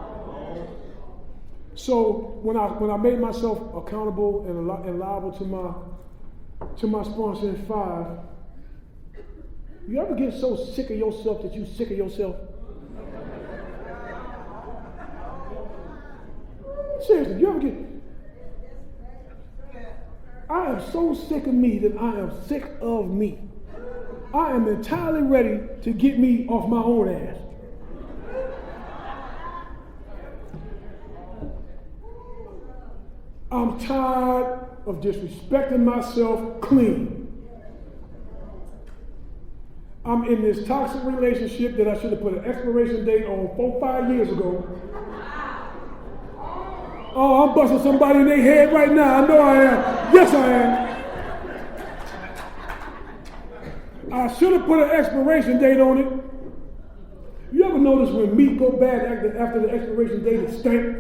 So when I made myself accountable and liable to my sponsor in 5, you ever get so sick of yourself that you sick of yourself? Seriously, you ever get... I am so sick of me that I am sick of me. I am entirely ready to get me off my own ass. I'm tired of disrespecting myself clean. I'm in this toxic relationship that I should have put an expiration date on 4-5 years ago. Oh, I'm busting somebody in their head right now. I know I am. Yes, I am. I should have put an expiration date on it. You ever notice when meat go bad after the expiration date, it stink?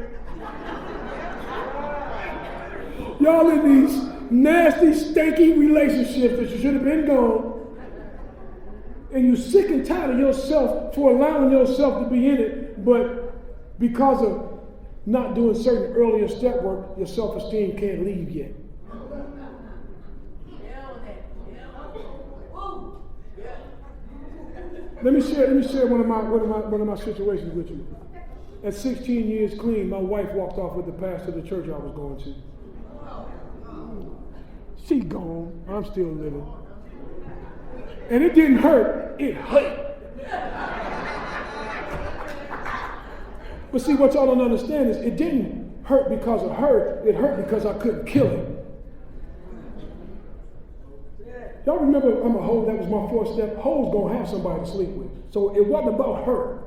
Y'all in these nasty, stinky relationships that you should have been gone. And you're sick and tired of yourself for allowing yourself to be in it, but because of not doing certain earlier step work, your self-esteem can't leave yet. Let me share one of my situations with you. At 16 years clean, my wife walked off with the pastor of the church I was going to. She's gone. I'm still living. And it didn't hurt. It hurt. But see, what y'all don't understand is it didn't hurt because of her. It hurt because I couldn't kill him. Y'all remember I'm a hoe, that was my 4th step. Hoes gonna have somebody to sleep with. So it wasn't about her.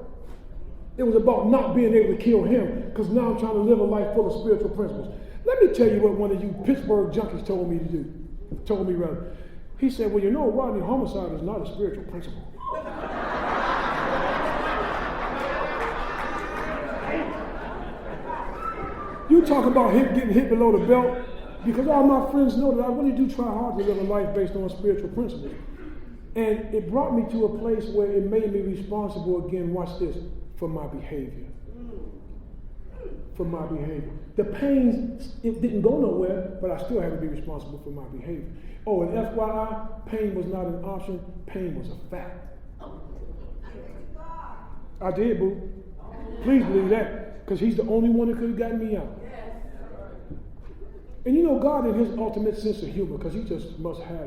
It was about not being able to kill him, because now I'm trying to live a life full of spiritual principles. Let me tell you what one of you Pittsburgh junkies told me to do. Told me rather. He said, well, you know, Rodney, homicide is not a spiritual principle. You talk about getting hit below the belt, because all my friends know that I really do try hard to live a life based on spiritual principles. And it brought me to a place where it made me responsible again, watch this, for my behavior. For my behavior. The pain, it didn't go nowhere, but I still had to be responsible for my behavior. Oh, and FYI, pain was not an option, pain was a fact. I did, boo. Please believe that, because he's the only one that could have gotten me out. And you know, God in his ultimate sense of humor, because he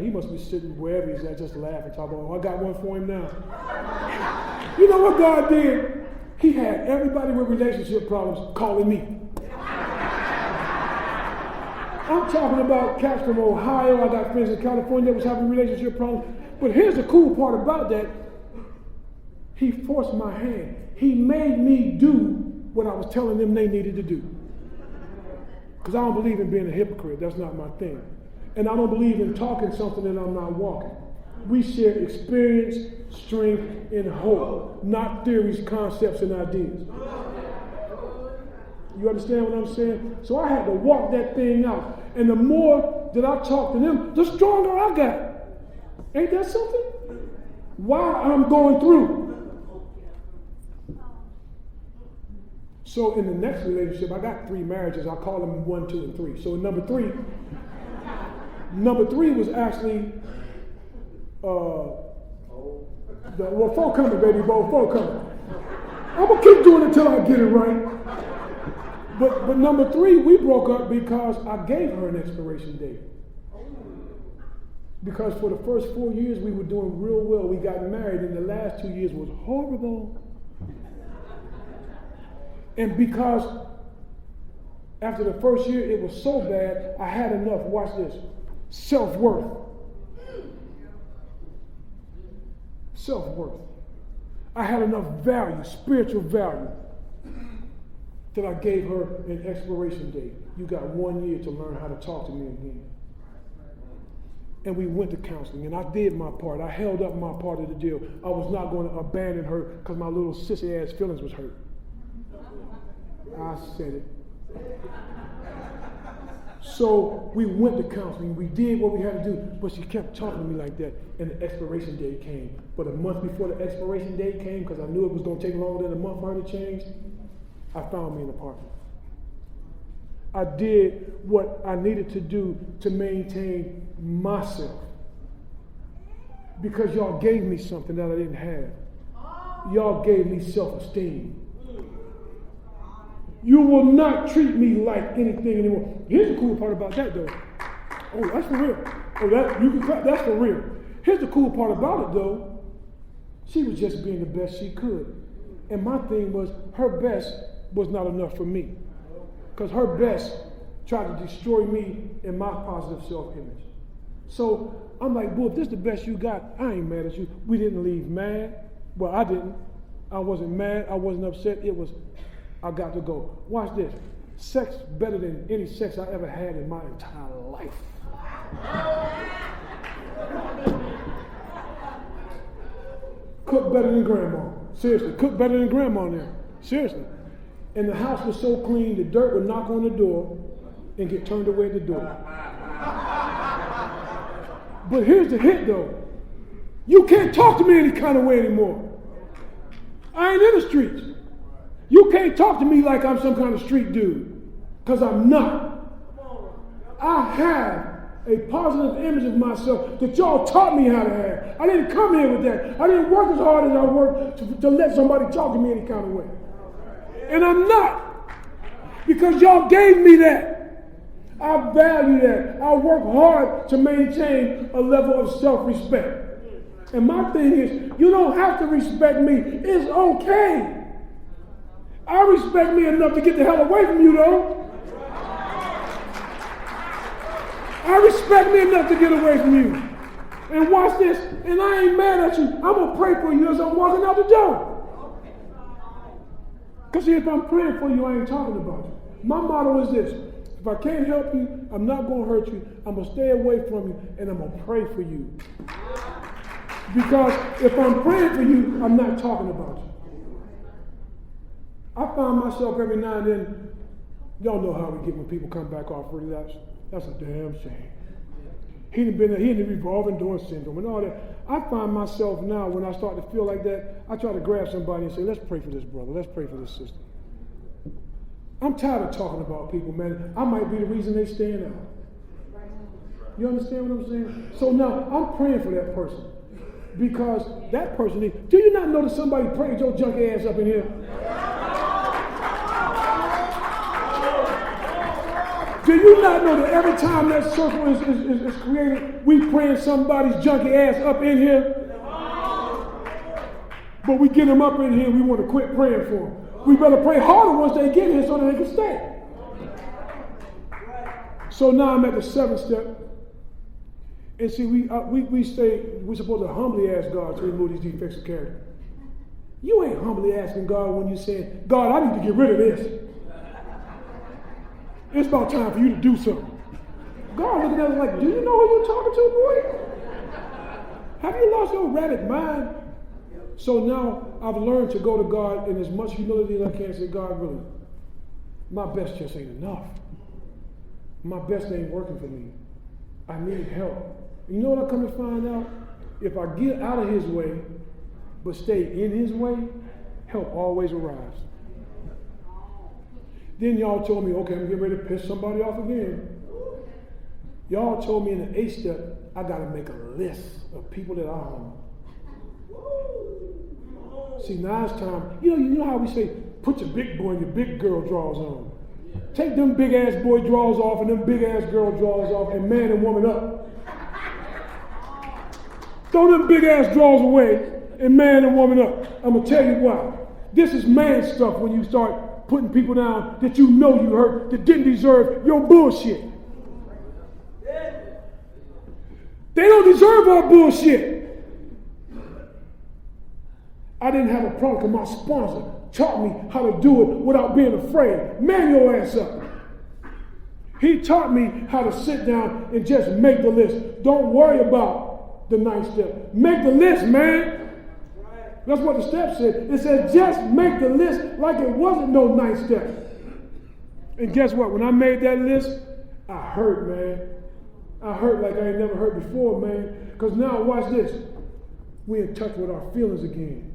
must be sitting wherever he's at just laughing, talking about, oh, I got one for him now. You know what God did? He had everybody with relationship problems calling me. I'm talking about cats from Ohio. I got friends in California that was having relationship problems. But here's the cool part about that. He forced my hand. He made me do what I was telling them they needed to do. Because I don't believe in being a hypocrite. That's not my thing. And I don't believe in talking something that I'm not walking. We share experience, strength, and hope, not theories, concepts, and ideas. You understand what I'm saying? So I had to walk that thing out. And the more that I talk to them, the stronger I got. Ain't that something? While I'm going through. So in the next relationship, I got 3 marriages. I call them 1, 2, and 3. So number three was actually, 4 coming, baby, 4 coming. I'm gonna keep doing it until I get it right. But number 3, we broke up because I gave her an expiration date. Because for the first 4 years we were doing real well. We got married, and the last 2 years was horrible. And because after the first year it was so bad, I had enough, watch this, self-worth. Self-worth. I had enough value, spiritual value, that I gave her an expiration date. You got 1 year to learn how to talk to me again. And we went to counseling, and I did my part. I held up my part of the deal. I was not going to abandon her because my little sissy-ass feelings was hurt. I said it. So we went to counseling. We did what we had to do, but she kept talking to me like that, and the expiration date came. But a month before the expiration date came, because I knew it was going to take longer than a month for her to change, I found me an apartment. I did what I needed to do to maintain myself. Because y'all gave me something that I didn't have. Y'all gave me self-esteem. You will not treat me like anything anymore. Here's the cool part about that, though. Oh, that's for real. Oh, that's for real. Here's the cool part about it, though. She was just being the best she could. And my thing was, her best was not enough for me. Because her best tried to destroy me and my positive self-image. So I'm like, boo, if this is the best you got, I ain't mad at you. We didn't leave mad. Well, I didn't. I wasn't mad. I wasn't upset. It was, I got to go. Watch this. Sex better than any sex I ever had in my entire life. Cook better than grandma. Seriously, cook better than grandma now. Seriously. And the house was so clean, the dirt would knock on the door and get turned away at the door. But here's the hit, though. You can't talk to me any kind of way anymore. I ain't in the streets. You can't talk to me like I'm some kind of street dude, because I'm not. I have a positive image of myself that y'all taught me how to have. I didn't come here with that. I didn't work as hard as I worked to let somebody talk to me any kind of way. And I'm not, because y'all gave me that. I value that. I work hard to maintain a level of self-respect. And my thing is, you don't have to respect me. It's okay. I respect me enough to get the hell away from you, though. I respect me enough to get away from you. And watch this, and I ain't mad at you. I'm going to pray for you as I'm walking out the door. Because see, if I'm praying for you, I ain't talking about you. My motto is this: if I can't help you, I'm not going to hurt you. I'm going to stay away from you, and I'm going to pray for you. Because if I'm praying for you, I'm not talking about you. I find myself every now and then, y'all know how we get when people come back off relapse. That's a damn shame. He had the revolving door syndrome and all that. I find myself now, when I start to feel like that, I try to grab somebody and say, let's pray for this brother. Let's pray for this sister. I'm tired of talking about people, man. I might be the reason they stand out. You understand what I'm saying? So now, I'm praying for that person. Because that person, do you not know that somebody prayed your junk ass up in here? Do you not know that every time that circle is created, we praying somebody's junky ass up in here? But we get them up in here, we want to quit praying for them. We better pray harder once they get here so that they can stay. So now I'm at the 7th step. And see, we're supposed to humbly ask God to remove these defects of character. You ain't humbly asking God when you're saying, God, I need to get rid of this. It's about time for you to do something. God looking at us like, do you know who you're talking to, boy? Have you lost your rabbit mind? So now I've learned to go to God in as much humility as I can and say, God, really, my best just ain't enough. My best ain't working for me. I need help. You know what I come to find out? If I get out of his way, but stay in his way, help always arrives. Then y'all told me, okay, I'm getting ready to piss somebody off again. Y'all told me in the 8th step, I got to make a list of people that I harm. See, now it's time. You know how we say, put your big boy and your big girl drawers on. Take them big ass boy drawers off and them big ass girl drawers off and man and woman up. Throw them big ass drawers away and man and woman up. I'm going to tell you why. This is man stuff when you start putting people down that you know you hurt, that didn't deserve your bullshit. They don't deserve our bullshit. I didn't have a problem because my sponsor taught me how to do it without being afraid. Man your ass up. He taught me how to sit down and just make the list. Don't worry about the 9th step. Make the list, man. That's what the step said. It said just make the list like it wasn't no 9th step. And guess what? When I made that list, I hurt, man. I hurt like I ain't never hurt before, man. Because now, watch this. We're in touch with our feelings again.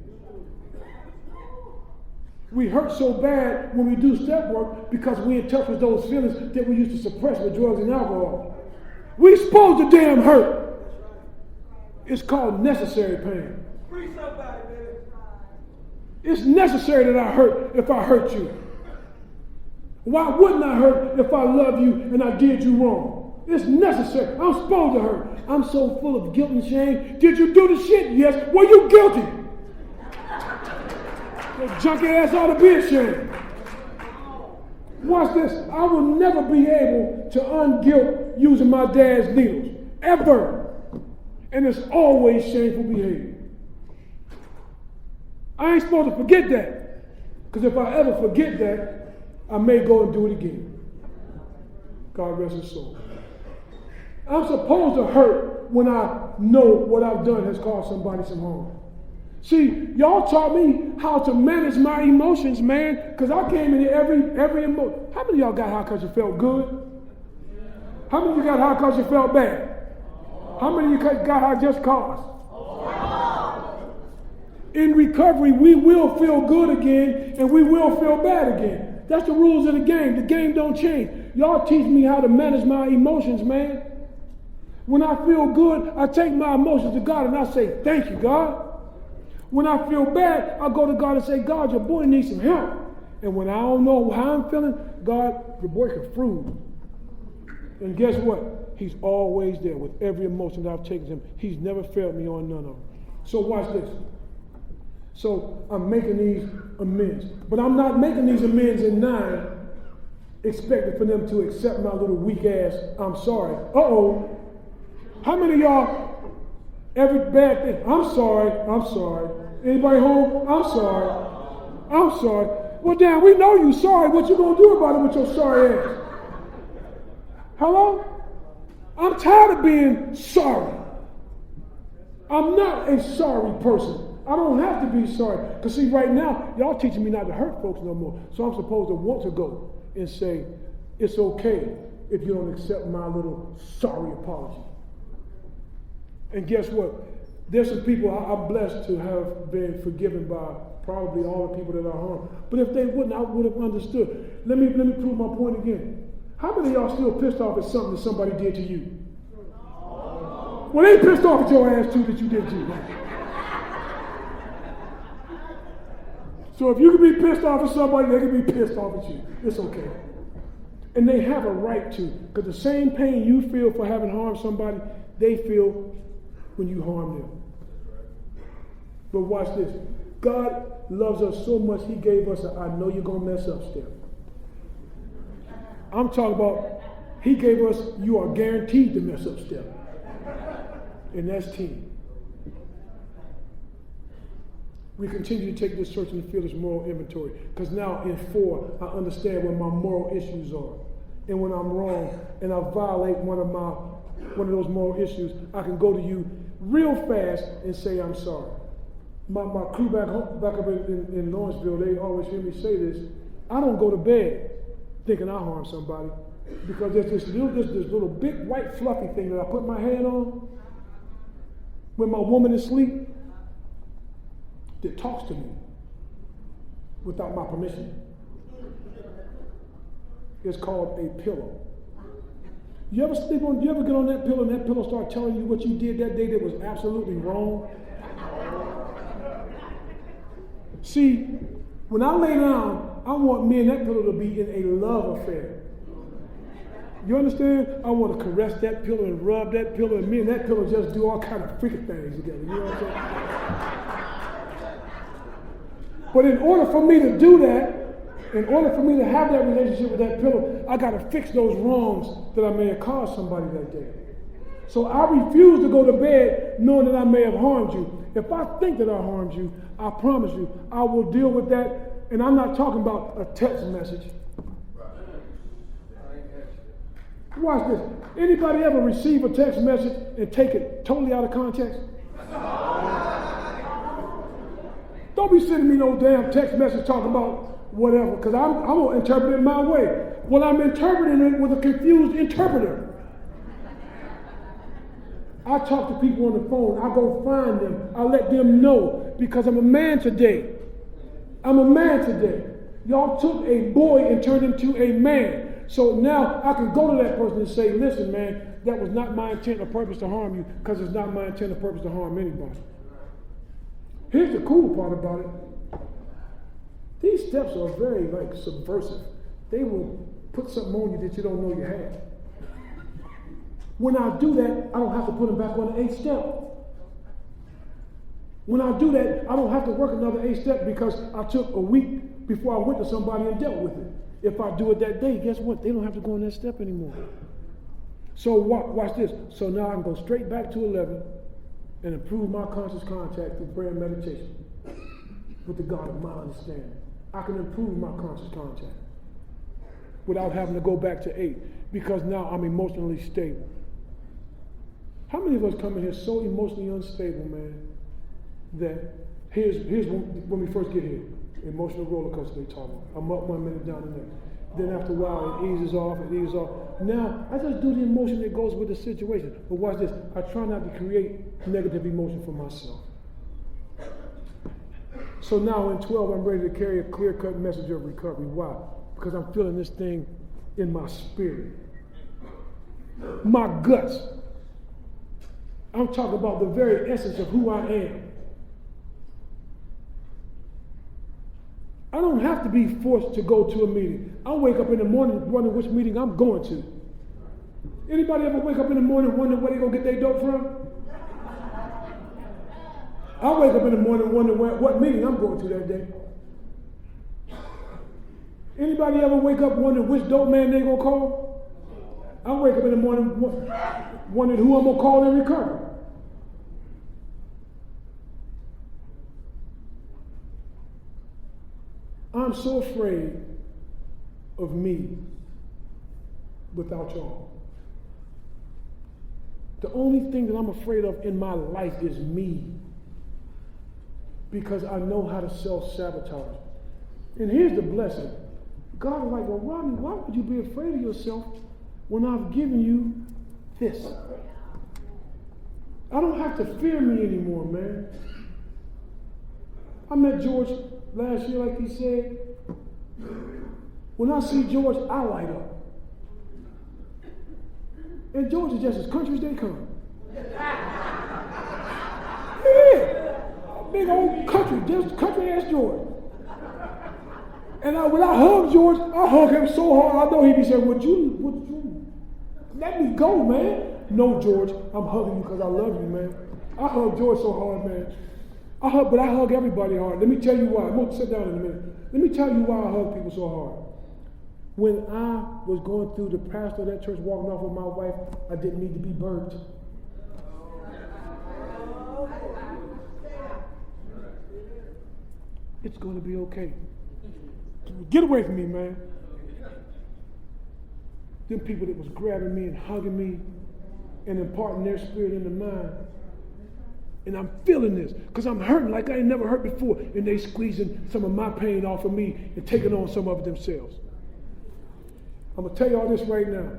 We hurt so bad when we do step work because we're in touch with those feelings that we used to suppress with drugs and alcohol. We supposed to damn hurt. It's called necessary pain. Free somebody, man. It's necessary that I hurt if I hurt you. Why wouldn't I hurt if I love you and I did you wrong? It's necessary. I'm supposed to hurt. I'm so full of guilt and shame. Did you do the shit? Yes. Were you guilty? Your junky ass ought to be ashamed. Watch this. I will never be able to unguilt using my dad's needles. Ever. And it's always shameful behavior. I ain't supposed to forget that. Because if I ever forget that, I may go and do it again. God rest his soul. I'm supposed to hurt when I know what I've done has caused somebody some harm. See, y'all taught me how to manage my emotions, man, because I came in here every emotion. How many of y'all got high because you felt good? How many of you got high because you felt bad? How many of you got high just cause? In recovery, we will feel good again and we will feel bad again. That's the rules of the game. The game don't change. Y'all teach me how to manage my emotions, man. When I feel good, I take my emotions to God and I say, thank you, God. When I feel bad, I go to God and say, God, your boy needs some help. And when I don't know how I'm feeling, God, your boy can fruit. And guess what? He's always there with every emotion that I've taken to him. He's never failed me on none of them. So watch this. So I'm making these amends. But I'm not making these amends in 9, expecting for them to accept my little weak ass, I'm sorry. Uh-oh. How many of y'all, every bad thing, I'm sorry. Anybody home? I'm sorry. Well, damn, we know you sorry. What you gonna do about it with your sorry ass? Hello? I'm tired of being sorry. I'm not a sorry person. I don't have to be sorry. Because see, right now, y'all teaching me not to hurt folks no more. So I'm supposed to want to go and say, it's okay if you don't accept my little sorry apology. And guess what? There's some people I'm blessed to have been forgiven by probably all the people that I harmed. But if they wouldn't, I would have understood. Let me prove my point again. How many of y'all still pissed off at something that somebody did to you? Well, they pissed off at your ass too that you did too. So if you can be pissed off at somebody, they can be pissed off at you. It's okay. And they have a right to. Because the same pain you feel for having harmed somebody, they feel when you harm them. But watch this. God loves us so much, he gave us a I know you're going to mess up step. I'm talking about, he gave us, you are guaranteed to mess up step. And that's 10. We continue to take this search and feel this moral inventory. Because now in 4, I understand where my moral issues are. And when I'm wrong and I violate one of those moral issues, I can go to you real fast and say I'm sorry. My crew back up in Lawrenceville, they always hear me say this. I don't go to bed thinking I harmed somebody. Because there's this little big white fluffy thing that I put my hand on when my woman is asleep that talks to me without my permission. It's called a pillow. You ever get on that pillow and that pillow start telling you what you did that day that was absolutely wrong? See, when I lay down, I want me and that pillow to be in a love affair. You understand? I want to caress that pillow and rub that pillow, and me and that pillow just do all kind of freaking things together. You know what I'm saying? But in order for me to do that, in order for me to have that relationship with that pillow, I got to fix those wrongs that I may have caused somebody that day. So I refuse to go to bed knowing that I may have harmed you. If I think that I harmed you, I promise you, I will deal with that. And I'm not talking about a text message. Watch this. Anybody ever receive a text message and take it totally out of context? Don't be sending me no damn text message talking about whatever, because I'm going to interpret it my way. Well, I'm interpreting it with a confused interpreter. I talk to people on the phone. I go find them. I let them know, because I'm a man today. I'm a man today. Y'all took a boy and turned him to a man. So now I can go to that person and say, listen, man, that was not my intent or purpose to harm you, because it's not my intent or purpose to harm anybody. Here's the cool part about it. These steps are very, subversive. They will put something on you that you don't know you have. When I do that, I don't have to put them back on the 8th step. When I do that, I don't have to work another 8th step because I took a week before I went to somebody and dealt with it. If I do it that day, guess what? They don't have to go on that step anymore. So watch this. So now I can go straight back to 11 and improve my conscious contact through prayer and meditation with the God of my understanding. I can improve my conscious contact without having to go back to 8, because now I'm emotionally stable. How many of us come in here so emotionally unstable, man, that here's when we first get here, emotional roller coaster they talk about. I'm up 1 minute, down the next. Then after a while, it eases off. Now, I just do the emotion that goes with the situation. But watch this. I try not to create negative emotion for myself. So now in 12, I'm ready to carry a clear-cut message of recovery. Why? Because I'm feeling this thing in my spirit. My guts. I'm talking about the very essence of who I am. I don't have to be forced to go to a meeting. I wake up in the morning wondering which meeting I'm going to. Anybody ever wake up in the morning wondering where they go get their dope from? I wake up in the morning wondering what meeting I'm going to that day. Anybody ever wake up wondering which dope man they gonna call? I wake up in the morning wondering who I'm gonna call in recovery. I'm so afraid of me without y'all. The only thing that I'm afraid of in my life is me, because I know how to self-sabotage. And here's the blessing. God is like, well, Rodney, why would you be afraid of yourself when I've given you this? I don't have to fear me anymore, man. I met George last year, like he said. When I see George, I light up. And George is just as country as they come. Yeah. Big old country, just country ass George. And when I hug George, I hug him so hard, I know he'd be saying, would you let me go, man? No, George, I'm hugging you because I love you, man. I hug George so hard, man. I hug everybody hard. Let me tell you why. I'm going to sit down in a minute. Let me tell you why I hug people so hard. When I was going through the pastor of that church walking off with my wife, I didn't need to be burnt. It's going to be okay. Get away from me, man. Them people that was grabbing me and hugging me and imparting their spirit into mine. And I'm feeling this because I'm hurting like I ain't never hurt before. And they squeezing some of my pain off of me and taking on some of it themselves. I'm going to tell you all this right now.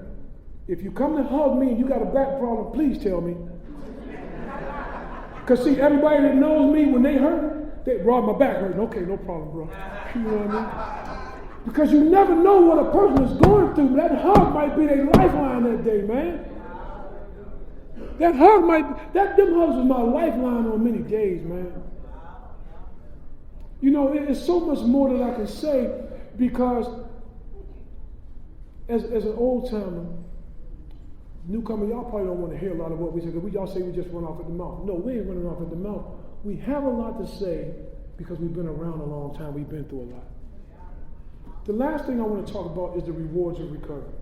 If you come to hug me and you got a back problem, please tell me. Because see, everybody that knows me, when they hurt, they Rob, my back hurting. Okay, no problem, bro. You know what I mean? Because you never know what a person is going through. That hug might be their lifeline that day, man. Them hugs was my lifeline on many days, man. You know, it's so much more that I can say because as an old timer, newcomer, y'all probably don't want to hear a lot of what we say because y'all say we just run off at the mouth. No, we ain't running off at the mouth. We have a lot to say because we've been around a long time. We've been through a lot. The last thing I want to talk about is the rewards of recovery.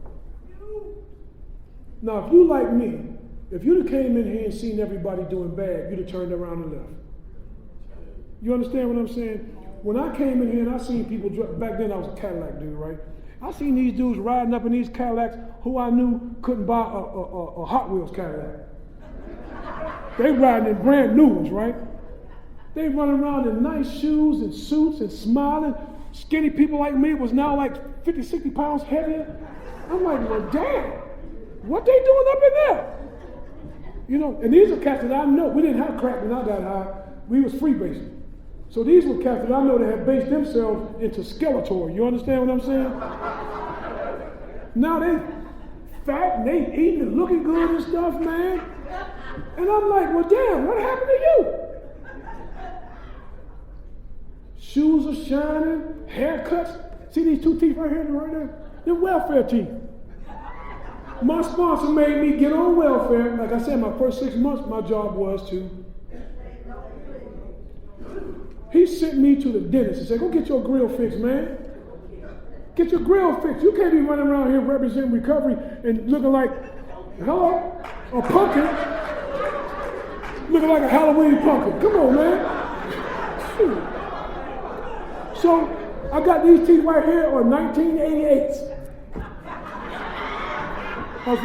Now, if you like me, if you'd have came in here and seen everybody doing bad, you'd have turned around and left. You understand what I'm saying? When I came in here and I seen people, back then I was a Cadillac dude, right? I seen these dudes riding up in these Cadillacs who I knew couldn't buy a Hot Wheels Cadillac. They riding in brand new ones, right? They running around in nice shoes and suits and smiling. Skinny people like me was now like 50, 60 pounds heavier. I'm like, well, damn, what they doing up in there? You know, and these are cats that I know. We didn't have crack when I got high. We was freebasing. So these were cats that I know that have based themselves into Skeletor. You understand what I'm saying? Now they fat and they eating and looking good and stuff, man. And I'm like, well, damn, what happened to you? Shoes are shining, haircuts. See these two teeth right here, right there? They're welfare teeth. My sponsor made me get on welfare. Like I said, my first 6 months, my job was to. He sent me to the dentist and said, go get your grill fixed, man. Get your grill fixed. You can't be running around here representing recovery and looking like, hello, a pumpkin. Looking like a Halloween pumpkin. Come on, man. Shoot. So I got these teeth right here on 1988s. That's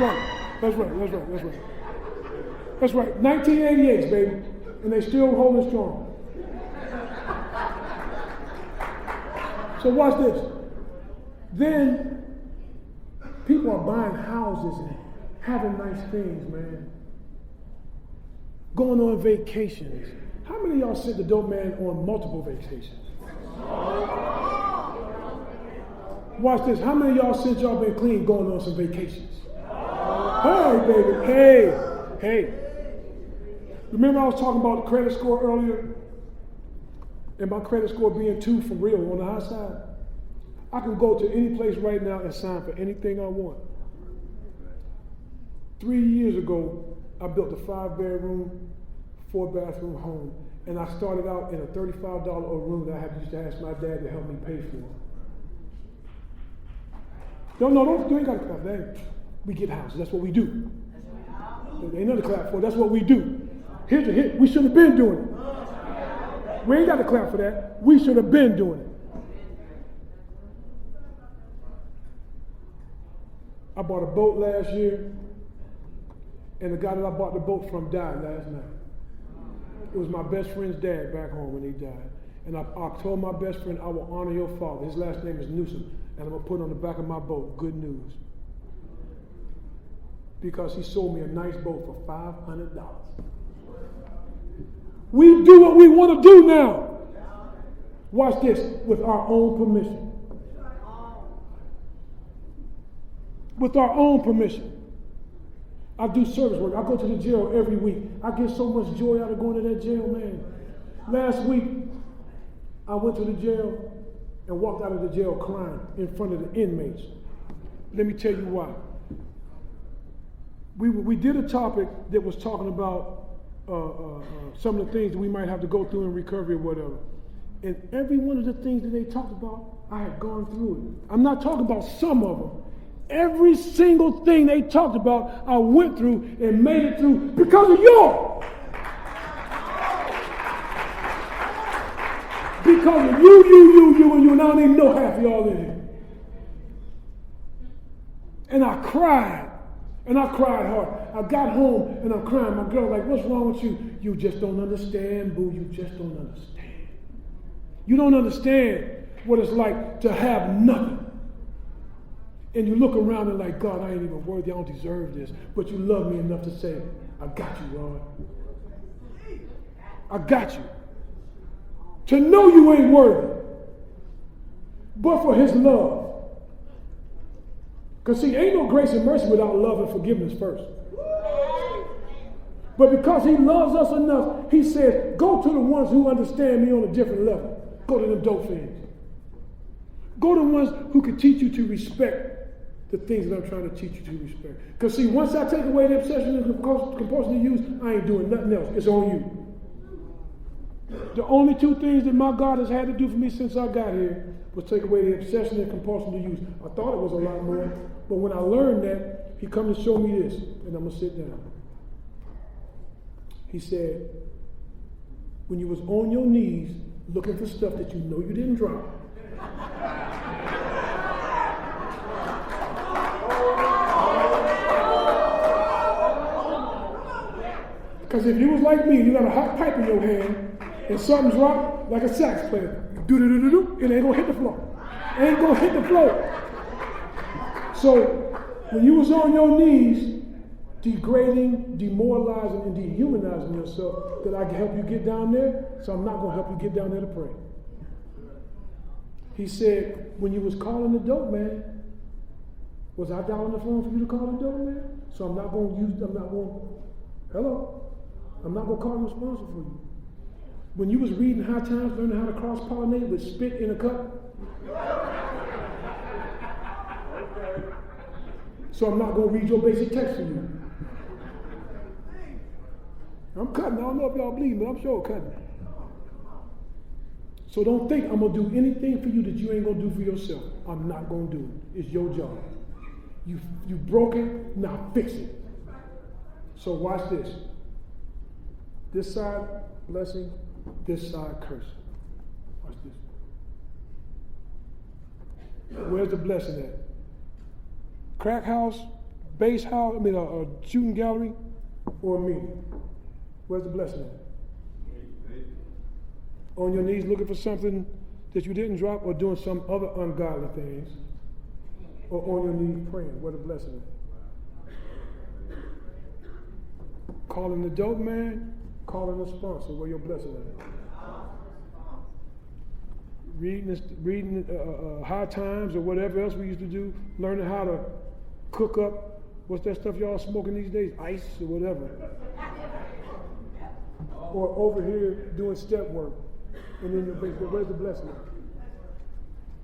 right. 1988s, baby. And they still holding strong. So watch this. Then people are buying houses and having nice things, man. Going on vacations. How many of y'all sent the dope man on multiple vacations? Watch this. How many of y'all since y'all been clean going on some vacations? Hey, baby. Hey. Remember I was talking about the credit score earlier? And my credit score being 2 for real on the high side? I can go to any place right now and sign for anything I want. 3 years ago, I built a 5-bedroom, 4-bathroom home. And I started out in a $35 a room that I used to ask my dad to help me pay for. You ain't got to clap that. We get houses. That's what we do. There ain't nothing to clap for. That's what we do. Here's a hit. We should have been doing it. We ain't got to clap for that. We should have been doing it. I bought a boat last year, and the guy that I bought the boat from died last night. It was my best friend's dad back home when he died. And I told my best friend, I will honor your father. His last name is Newsom, and I'm going to put it on the back of my boat, good news. Because he sold me a nice boat for $500. We do what we want to do now. Watch this, with our own permission. With our own permission. I do service work. I go to the jail every week. I get so much joy out of going to that jail, man. Last week, I went to the jail and walked out of the jail crying in front of the inmates. Let me tell you why. We did a topic that was talking about some of the things that we might have to go through in recovery or whatever. And every one of the things that they talked about, I had gone through it. I'm not talking about some of them. Every single thing they talked about, I went through and made it through because of y'all. Because of you, and I don't even know half of y'all in here. And I cried. And I cried hard. I got home and I'm crying. My girl like, what's wrong with you? You just don't understand, boo. You just don't understand. You don't understand what it's like to have nothing. And you look around and like, God, I ain't even worthy. I don't deserve this. But you love me enough to say, I got you, Lord. I got you. To know you ain't worthy. But for his love. Because see, ain't no grace and mercy without love and forgiveness first. But because he loves us enough, he says, go to the ones who understand me on a different level. Go to them dope fiends. Go to the ones who can teach you to respect the things that I'm trying to teach you to respect. Because see, once I take away the obsession and compulsion to use, I ain't doing nothing else. It's on you. The only two things that my God has had to do for me since I got here was take away the obsession and compulsion to use. I thought it was a lot more, but when I learned that, he come to show me this, and I'm going to sit down. He said, when you was on your knees looking for stuff that you know you didn't drop, because if you was like me, you got a hot pipe in your hand, and something's dropped, like a sax player, do-do-do-do-do, it ain't gonna hit the floor. It ain't gonna hit the floor. So, when you was on your knees, degrading, demoralizing, and dehumanizing yourself, that I can help you get down there, so I'm not gonna help you get down there to pray. He said, when you was calling the dope man, was I down on the phone for you to call the dope man? So I'm not gonna call him responsible for you. When you was reading High Times, learning how to cross-pollinate with spit in a cup. So I'm not going to read your basic text for you. I'm cutting. I don't know if y'all believe me, but I'm sure cutting. So don't think I'm going to do anything for you that you ain't going to do for yourself. I'm not going to do it. It's your job. You broke it, now fix it. So watch this. This side, blessing. This side, curse. Watch this. Where's the blessing at? Crack house, base house, a shooting gallery, or me? Where's the blessing at? On your knees looking for something that you didn't drop, or doing some other ungodly things, or on your knees praying? Where's the blessing at? Calling the dope man, calling the sponsor, where your blessing at? Reading High Times or whatever else we used to do, learning how to cook up, what's that stuff y'all smoking these days? Ice or whatever. Or over here doing step work. And then where's the blessing at?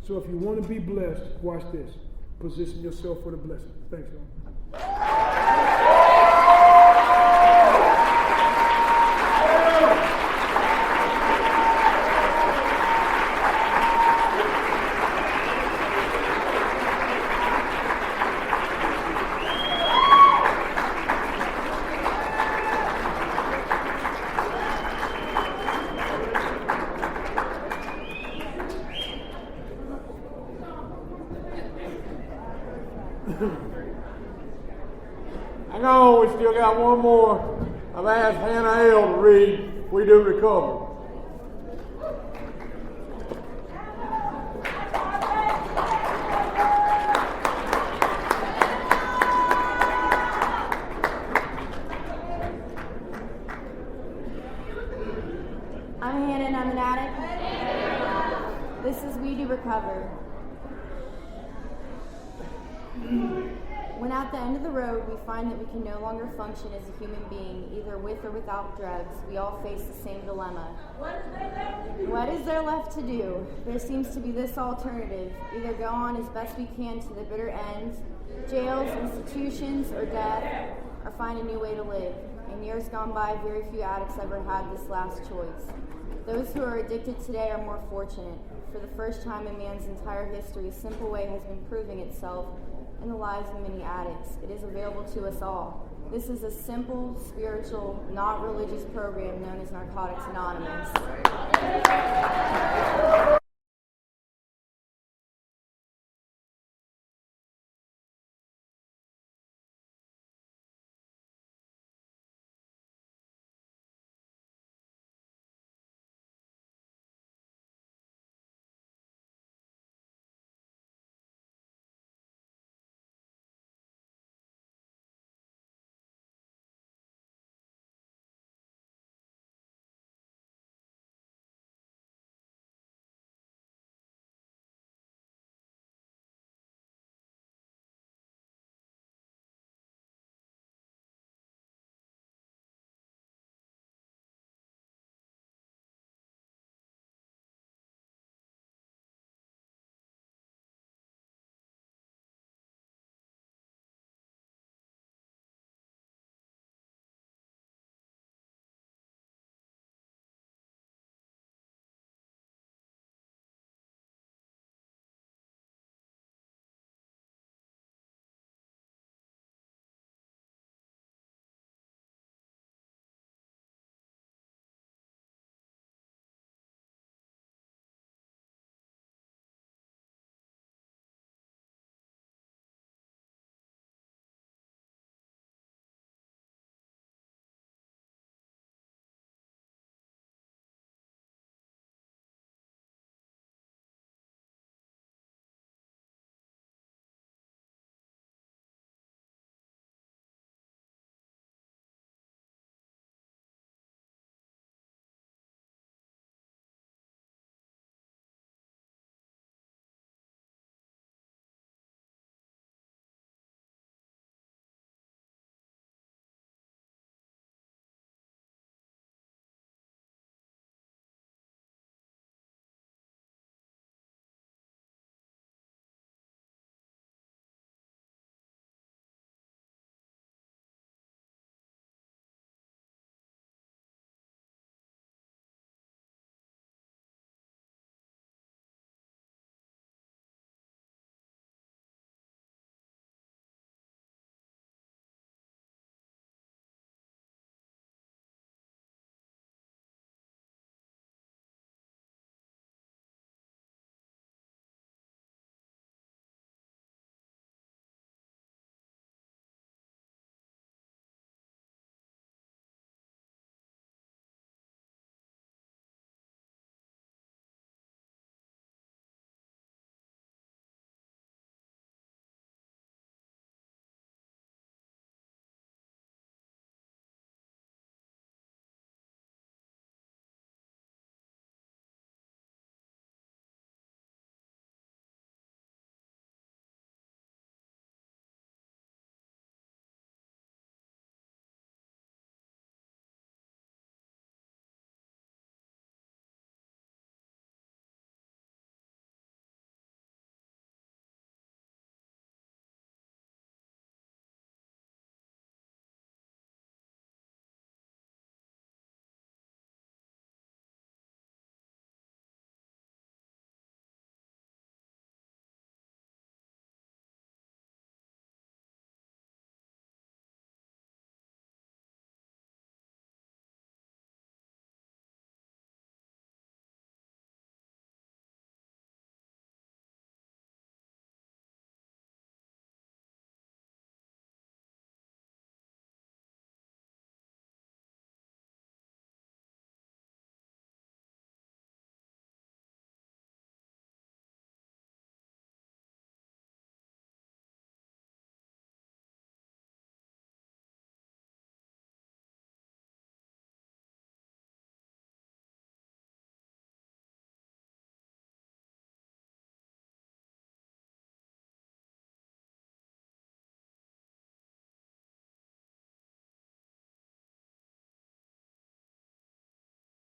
So if you want to be blessed, watch this. Position yourself for the blessing. Thanks, y'all. Hang on, we still got one more. I've asked Hannah L. to read We Do Recover. recover. When at the end of the road we find that we can no longer function as a human being, either with or without drugs, we all face the same dilemma. What is there left to do? There seems to be this alternative: either go on as best we can to the bitter end, jails, institutions, or death, or find a new way to live. In years gone by, very few addicts ever had this last choice. Those who are addicted today are more fortunate. For the first time in man's entire history, a simple way has been proving itself in the lives of many addicts. It is available to us all. This is a simple, spiritual, not religious program known as Narcotics Anonymous.